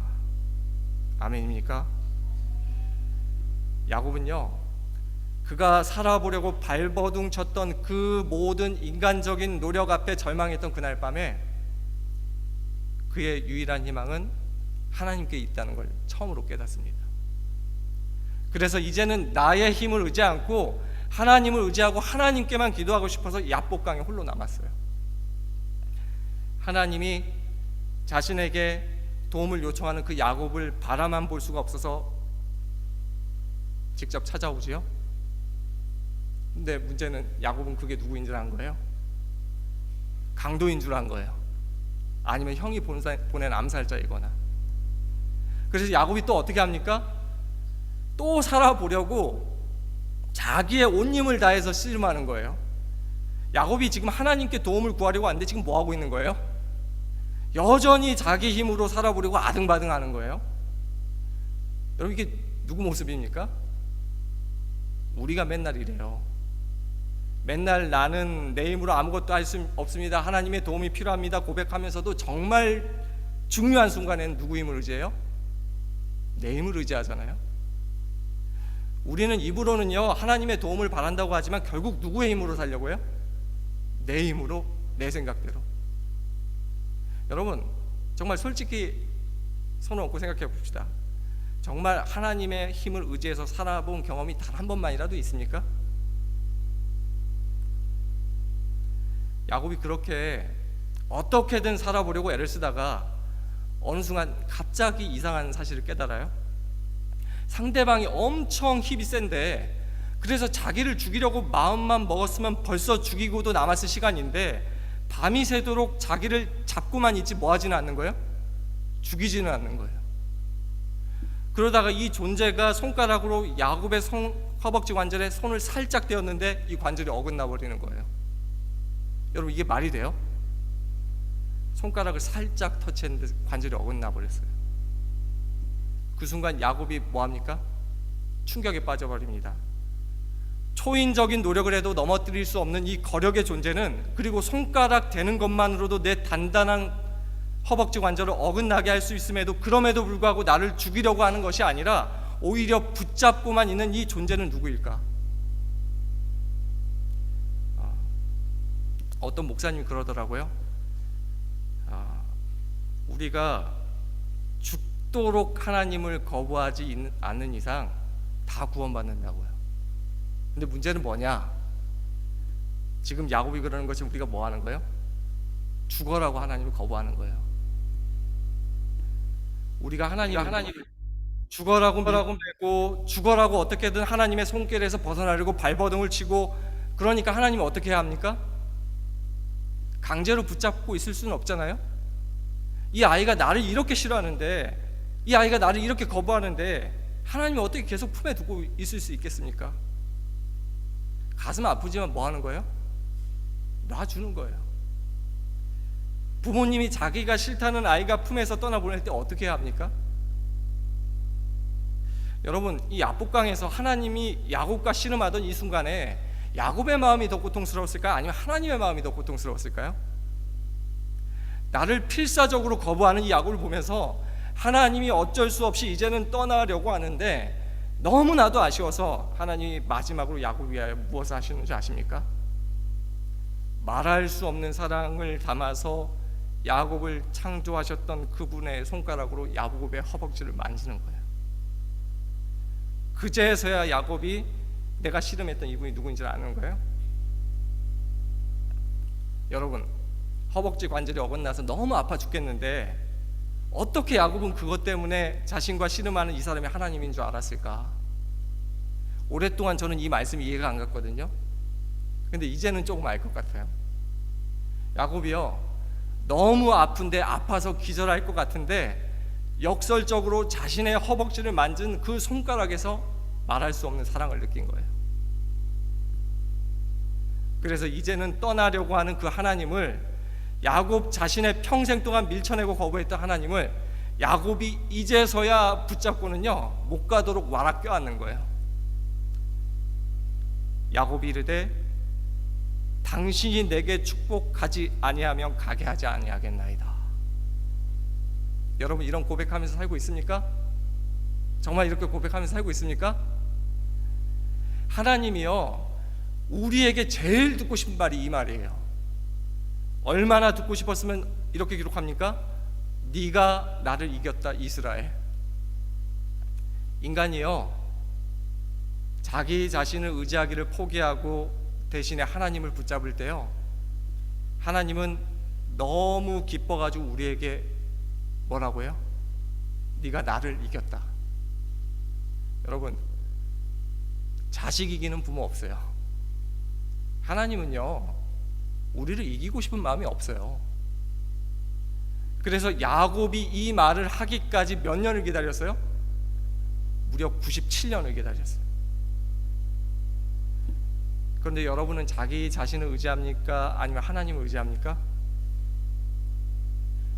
아멘입니까? 야곱은요, 그가 살아보려고 발버둥 쳤던 그 모든 인간적인 노력 앞에 절망했던 그날 밤에 그의 유일한 희망은 하나님께 있다는 걸 처음으로 깨닫습니다. 그래서 이제는 나의 힘을 의지 않고 하나님을 의지하고 하나님께만 기도하고 싶어서 야복강에 홀로 남았어요. 하나님이 자신에게 도움을 요청하는 그 야곱을 바라만 볼 수가 없어서 직접 찾아오지요. 근데 문제는 야곱은 그게 누구인 줄 안 거예요? 강도인 줄 안 거예요. 아니면 형이 보낸 암살자이거나. 그래서 야곱이 또 어떻게 합니까? 또 살아보려고 자기의 온 힘을 다해서 씨름하는 거예요. 야곱이 지금 하나님께 도움을 구하려고 하는데 지금 뭐 하고 있는 거예요? 여전히 자기 힘으로 살아보려고 아등바등하는 거예요. 여러분, 이게 누구 모습입니까? 우리가 맨날 이래요. 맨날 나는 내 힘으로 아무것도 할 수 없습니다, 하나님의 도움이 필요합니다 고백하면서도 정말 중요한 순간에는 누구 힘을 의지해요? 내 힘을 의지하잖아요. 우리는 입으로는요 하나님의 도움을 바란다고 하지만 결국 누구의 힘으로 살려고 해요? 내 힘으로, 내 생각대로. 여러분, 정말 솔직히 손을 얹고 생각해 봅시다. 정말 하나님의 힘을 의지해서 살아본 경험이 단 한 번만이라도 있습니까? 야곱이 그렇게 어떻게든 살아보려고 애를 쓰다가 어느 순간 갑자기 이상한 사실을 깨달아요. 상대방이 엄청 힘이 센데, 그래서 자기를 죽이려고 마음만 먹었으면 벌써 죽이고도 남았을 시간인데 밤이 새도록 자기를 잡고만 있지 뭐 하지는 않는 거예요? 죽이지는 않는 거예요. 그러다가 이 존재가 손가락으로 야곱의 허벅지 관절에 손을 살짝 떼었는데 이 관절이 어긋나 버리는 거예요. 여러분, 이게 말이 돼요? 손가락을 살짝 터치했는데 관절이 어긋나 버렸어요. 그 순간 야곱이 뭐합니까? 충격에 빠져버립니다. 초인적인 노력을 해도 넘어뜨릴 수 없는 이 거력의 존재는, 그리고 손가락 대는 것만으로도 내 단단한 허벅지 관절을 어긋나게 할 수 있음에도 그럼에도 불구하고 나를 죽이려고 하는 것이 아니라 오히려 붙잡고만 있는 이 존재는 누구일까? 어떤 목사님이 그러더라고요. 우리가 죽도록 하나님을 거부하지 않는 이상 다 구원받는다고요. 근데 문제는 뭐냐? 지금 야곱이 그러는 것이 우리가 뭐 하는 거예요? 죽어라고 하나님을 거부하는 거예요. 우리가 하나님을 죽어라고 밀고 죽어라고 어떻게든 하나님의 손길에서 벗어나려고 발버둥을 치고, 그러니까 하나님은 어떻게 해야 합니까? 강제로 붙잡고 있을 수는 없잖아요. 이 아이가 나를 이렇게 싫어하는데, 이 아이가 나를 이렇게 거부하는데 하나님이 어떻게 계속 품에 두고 있을 수 있겠습니까? 가슴 아프지만 뭐 하는 거예요? 놔주는 거예요. 부모님이 자기가 싫다는 아이가 품에서 떠나보낼 때 어떻게 해야 합니까? 여러분, 이 야복강에서 하나님이 야곱과 씨름하던 이 순간에 야곱의 마음이 더 고통스러웠을까요? 아니면 하나님의 마음이 더 고통스러웠을까요? 나를 필사적으로 거부하는 이 야곱을 보면서 하나님이 어쩔 수 없이 이제는 떠나려고 하는데 너무나도 아쉬워서 하나님이 마지막으로 야곱을 위하여 무엇을 하시는지 아십니까? 말할 수 없는 사랑을 담아서 야곱을 창조하셨던 그분의 손가락으로 야곱의 허벅지를 만지는 거예요. 그제서야 야곱이 내가 씨름했던 이분이 누구인지 아는 거예요. 여러분, 허벅지 관절이 어긋나서 너무 아파 죽겠는데 어떻게 야곱은 그것 때문에 자신과 씨름하는 이 사람이 하나님인 줄 알았을까? 오랫동안 저는 이 말씀이 이해가 안 갔거든요. 근데 이제는 조금 알 것 같아요. 야곱이요, 너무 아픈데 아파서 기절할 것 같은데 역설적으로 자신의 허벅지를 만진 그 손가락에서 말할 수 없는 사랑을 느낀 거예요. 그래서 이제는 떠나려고 하는 그 하나님을, 야곱 자신의 평생 동안 밀쳐내고 거부했던 하나님을 야곱이 이제서야 붙잡고는요 못 가도록 와라 껴안는 거예요. 야곱이 이르되 당신이 내게 축복하지 아니하면 가게 하지 아니하겠나이다. 여러분, 이런 고백하면서 살고 있습니까? 정말 이렇게 고백하면서 살고 있습니까? 하나님이요, 우리에게 제일 듣고 싶은 말이 이 말이에요. 얼마나 듣고 싶었으면 이렇게 기록합니까? 네가 나를 이겼다 이스라엘. 인간이요, 자기 자신을 의지하기를 포기하고 대신에 하나님을 붙잡을 때요, 하나님은 너무 기뻐가지고 우리에게 뭐라고요? 네가 나를 이겼다. 여러분, 자식 이기는 부모 없어요. 하나님은요 우리를 이기고 싶은 마음이 없어요. 그래서 야곱이 이 말을 하기까지 몇 년을 기다렸어요? 무려 97년을 기다렸어요. 그런데 여러분은 자기 자신을 의지합니까? 아니면 하나님을 의지합니까?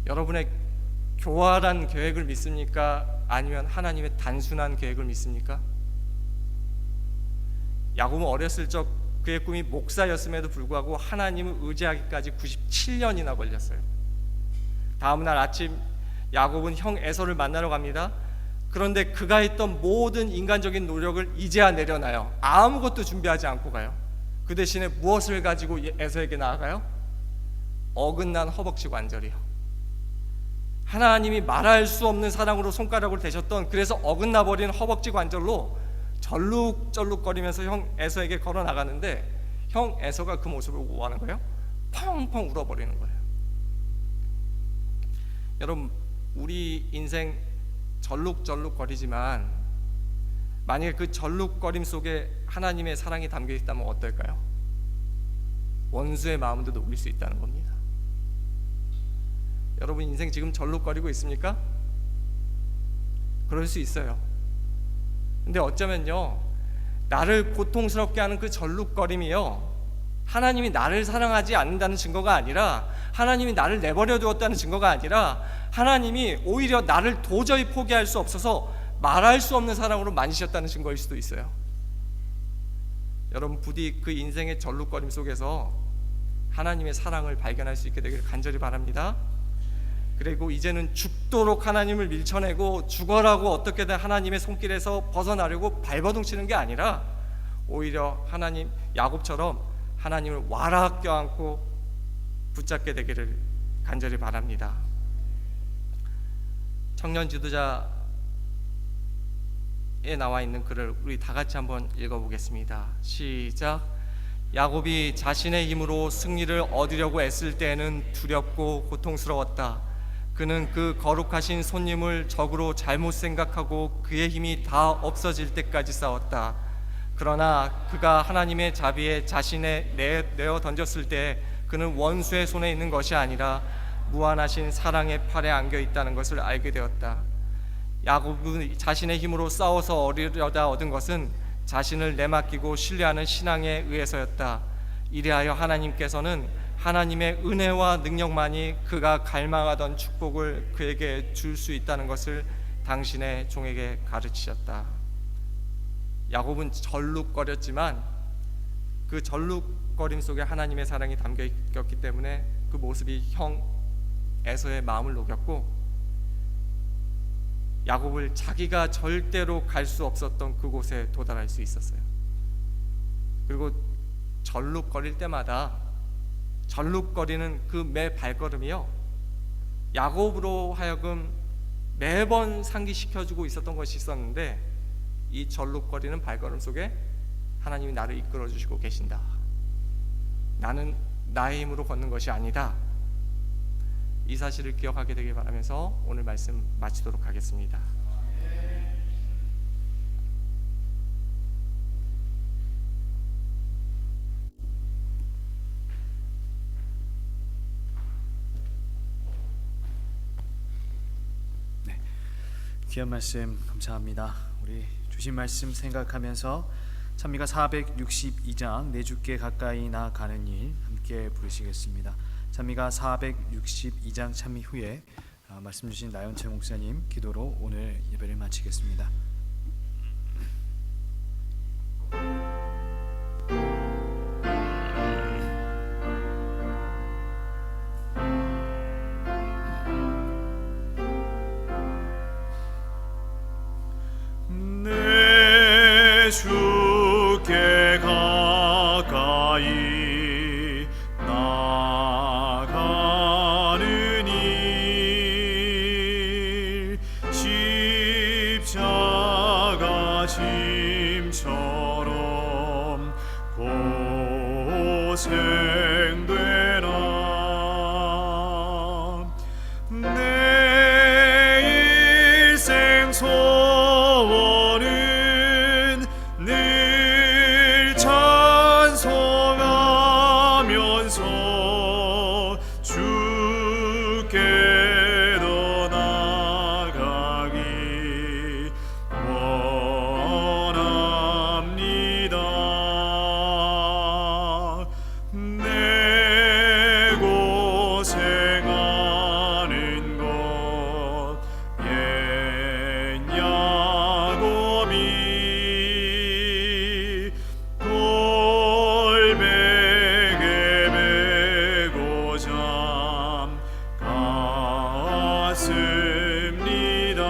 여러분의 교활한 계획을 믿습니까? 아니면 하나님의 단순한 계획을 믿습니까? 야곱은 어렸을 적 그의 꿈이 목사였음에도 불구하고 하나님을 의지하기까지 97년이나 걸렸어요. 다음날 아침 야곱은 형 에서를 만나러 갑니다. 그런데 그가 했던 모든 인간적인 노력을 이제야 내려놔요. 아무것도 준비하지 않고 가요. 그 대신에 무엇을 가지고 에서에게 나아가요? 어긋난 허벅지 관절이요. 하나님이 말할 수 없는 사랑으로 손가락을 대셨던, 그래서 어긋나버린 허벅지 관절로 절룩절룩거리면서 형 에서에게 걸어 나가는데, 형 에서가 그 모습을 보고 뭐 하는 거예요? 펑펑 울어버리는 거예요. 여러분, 우리 인생 절룩절룩거리지만 만약에 그 절룩거림 속에 하나님의 사랑이 담겨 있다면 어떨까요? 원수의 마음도 녹일 수 있다는 겁니다. 여러분, 인생 지금 절룩거리고 있습니까? 그럴 수 있어요. 근데 어쩌면요, 나를 고통스럽게 하는 그 절룩거림이요, 하나님이 나를 사랑하지 않는다는 증거가 아니라, 하나님이 나를 내버려 두었다는 증거가 아니라, 하나님이 오히려 나를 도저히 포기할 수 없어서 말할 수 없는 사랑으로 만지셨다는 증거일 수도 있어요. 여러분, 부디 그 인생의 절룩거림 속에서 하나님의 사랑을 발견할 수 있게 되기를 간절히 바랍니다. 그리고 이제는 죽도록 하나님을 밀쳐내고 죽어라고 어떻게든 하나님의 손길에서 벗어나려고 발버둥 치는 게 아니라, 오히려 하나님, 야곱처럼 하나님을 와라 껴안고 붙잡게 되기를 간절히 바랍니다. 청년 지도자에 나와 있는 글을 우리 다 같이 한번 읽어보겠습니다. 시작. 야곱이 자신의 힘으로 승리를 얻으려고 애쓸 때에는 두렵고 고통스러웠다. 그는 그 거룩하신 손님을 적으로 잘못 생각하고 그의 힘이 다 없어질 때까지 싸웠다. 그러나 그가 하나님의 자비에 자신을 내어 던졌을 때 그는 원수의 손에 있는 것이 아니라 무한하신 사랑의 팔에 안겨 있다는 것을 알게 되었다. 야곱은 자신의 힘으로 싸워서 얻으려다 얻은 것은 자신을 내맡기고 신뢰하는 신앙에 의해서였다. 이래하여 하나님께서는 하나님의 은혜와 능력만이 그가 갈망하던 축복을 그에게 줄 수 있다는 것을 당신의 종에게 가르치셨다. 야곱은 절룩거렸지만 그 절룩거림 속에 하나님의 사랑이 담겨 있었기 때문에 그 모습이 형 에서의 마음을 녹였고, 야곱을 자기가 절대로 갈 수 없었던 그곳에 도달할 수 있었어요. 그리고 절룩거릴 때마다 절룩거리는 그 매 발걸음이요, 야곱으로 하여금 매번 상기시켜주고 있었던 것이 있었는데, 이 절룩거리는 발걸음 속에 하나님이 나를 이끌어 주시고 계신다. 나는 나의 힘으로 걷는 것이 아니다. 이 사실을 기억하게 되길 바라면서 오늘 말씀 마치도록 하겠습니다. 귀한 말씀 감사합니다. 우리 주신 말씀 생각하면서 찬미가 462장 내 주께 가까이 나가는 일 함께 부르시겠습니다. 찬미가 462장 찬미 후에 말씀 주신 나연채 목사님 기도로 오늘 예배를 마치겠습니다. 내 주께 가까이 나가는 일 십자가 짐처럼 고생되나 내 일생 소원은 늘 찬송하면서 주께 더 나아가기 원합니다. 내 고생하는 것 옛 야곱이 돌베개 메고 잠갔습니다.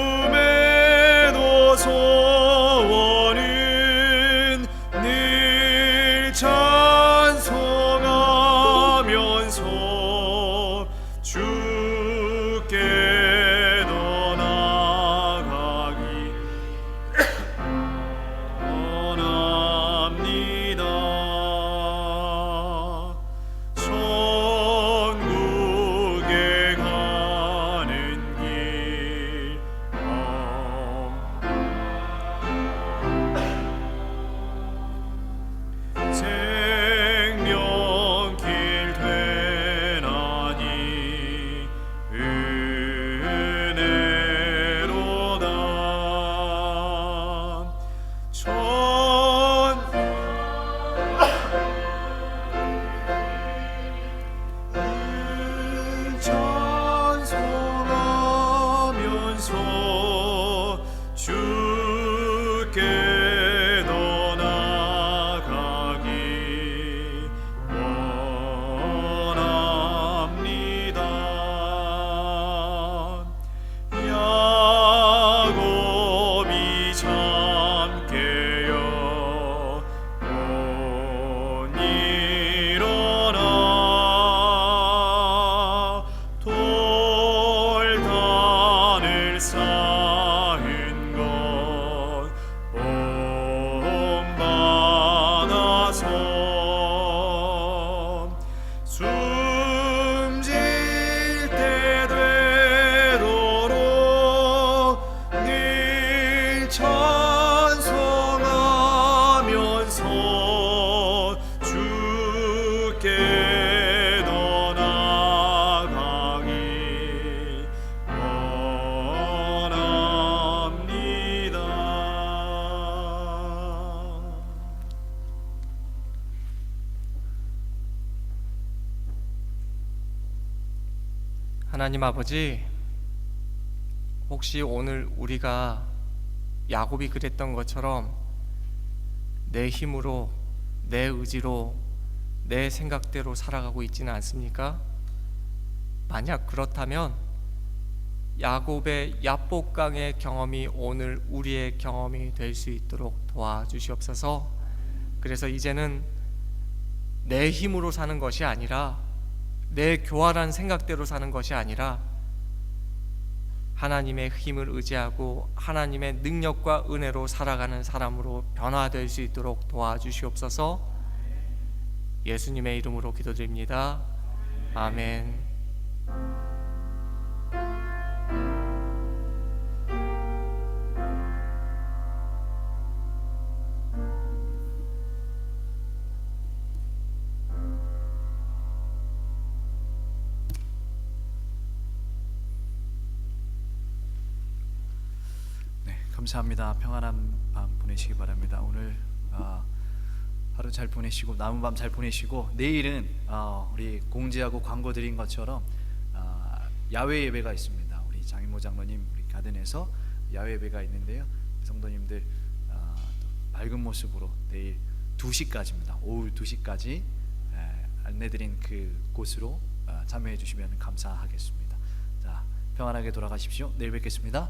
꿈에도 소원은 늘 찬송하면서 주께 더 나아가기 원합니다. 천국에 가는 길 생명길 되나니 은혜로다. 찬송하면서 주께 더 나아가기 원합니다. 야곱이 참 깨어 못 일어나 돌단을 쌓은 것 본받아서 숨질 때 되도록 늘 찬송하면서 주께 더 나아가기 원합니다. 하나님 아버지, 혹시 오늘 우리가 야곱이 그랬던 것처럼 내 힘으로, 내 의지로, 내 생각대로 살아가고 있지는 않습니까? 만약 그렇다면 야곱의 야복강의 경험이 오늘 우리의 경험이 될 수 있도록 도와주시옵소서. 그래서 이제는 내 힘으로 사는 것이 아니라, 내 교활한 생각대로 사는 것이 아니라 하나님의 힘을 의지하고 하나님의 능력과 은혜로 살아가는 사람으로 변화될 수 있도록 도와주시옵소서. 예수님의 이름으로 기도드립니다. 아멘. 네, 감사합니다. 평안한 밤 보내시기 바랍니다. 오늘 하루 잘 보내시고 남은 밤 잘 보내시고, 내일은 우리 공지하고 광고 드린 것처럼 야외 예배가 있습니다. 우리 장인모 장로님 우리 가든에서 야외 예배가 있는데요. 성도님들 또 맑은 모습으로 내일 2시까지입니다. 오후 2시까지 안내드린 그 곳으로 참여해 주시면 감사하겠습니다. 자, 평안하게 돌아가십시오. 내일 뵙겠습니다.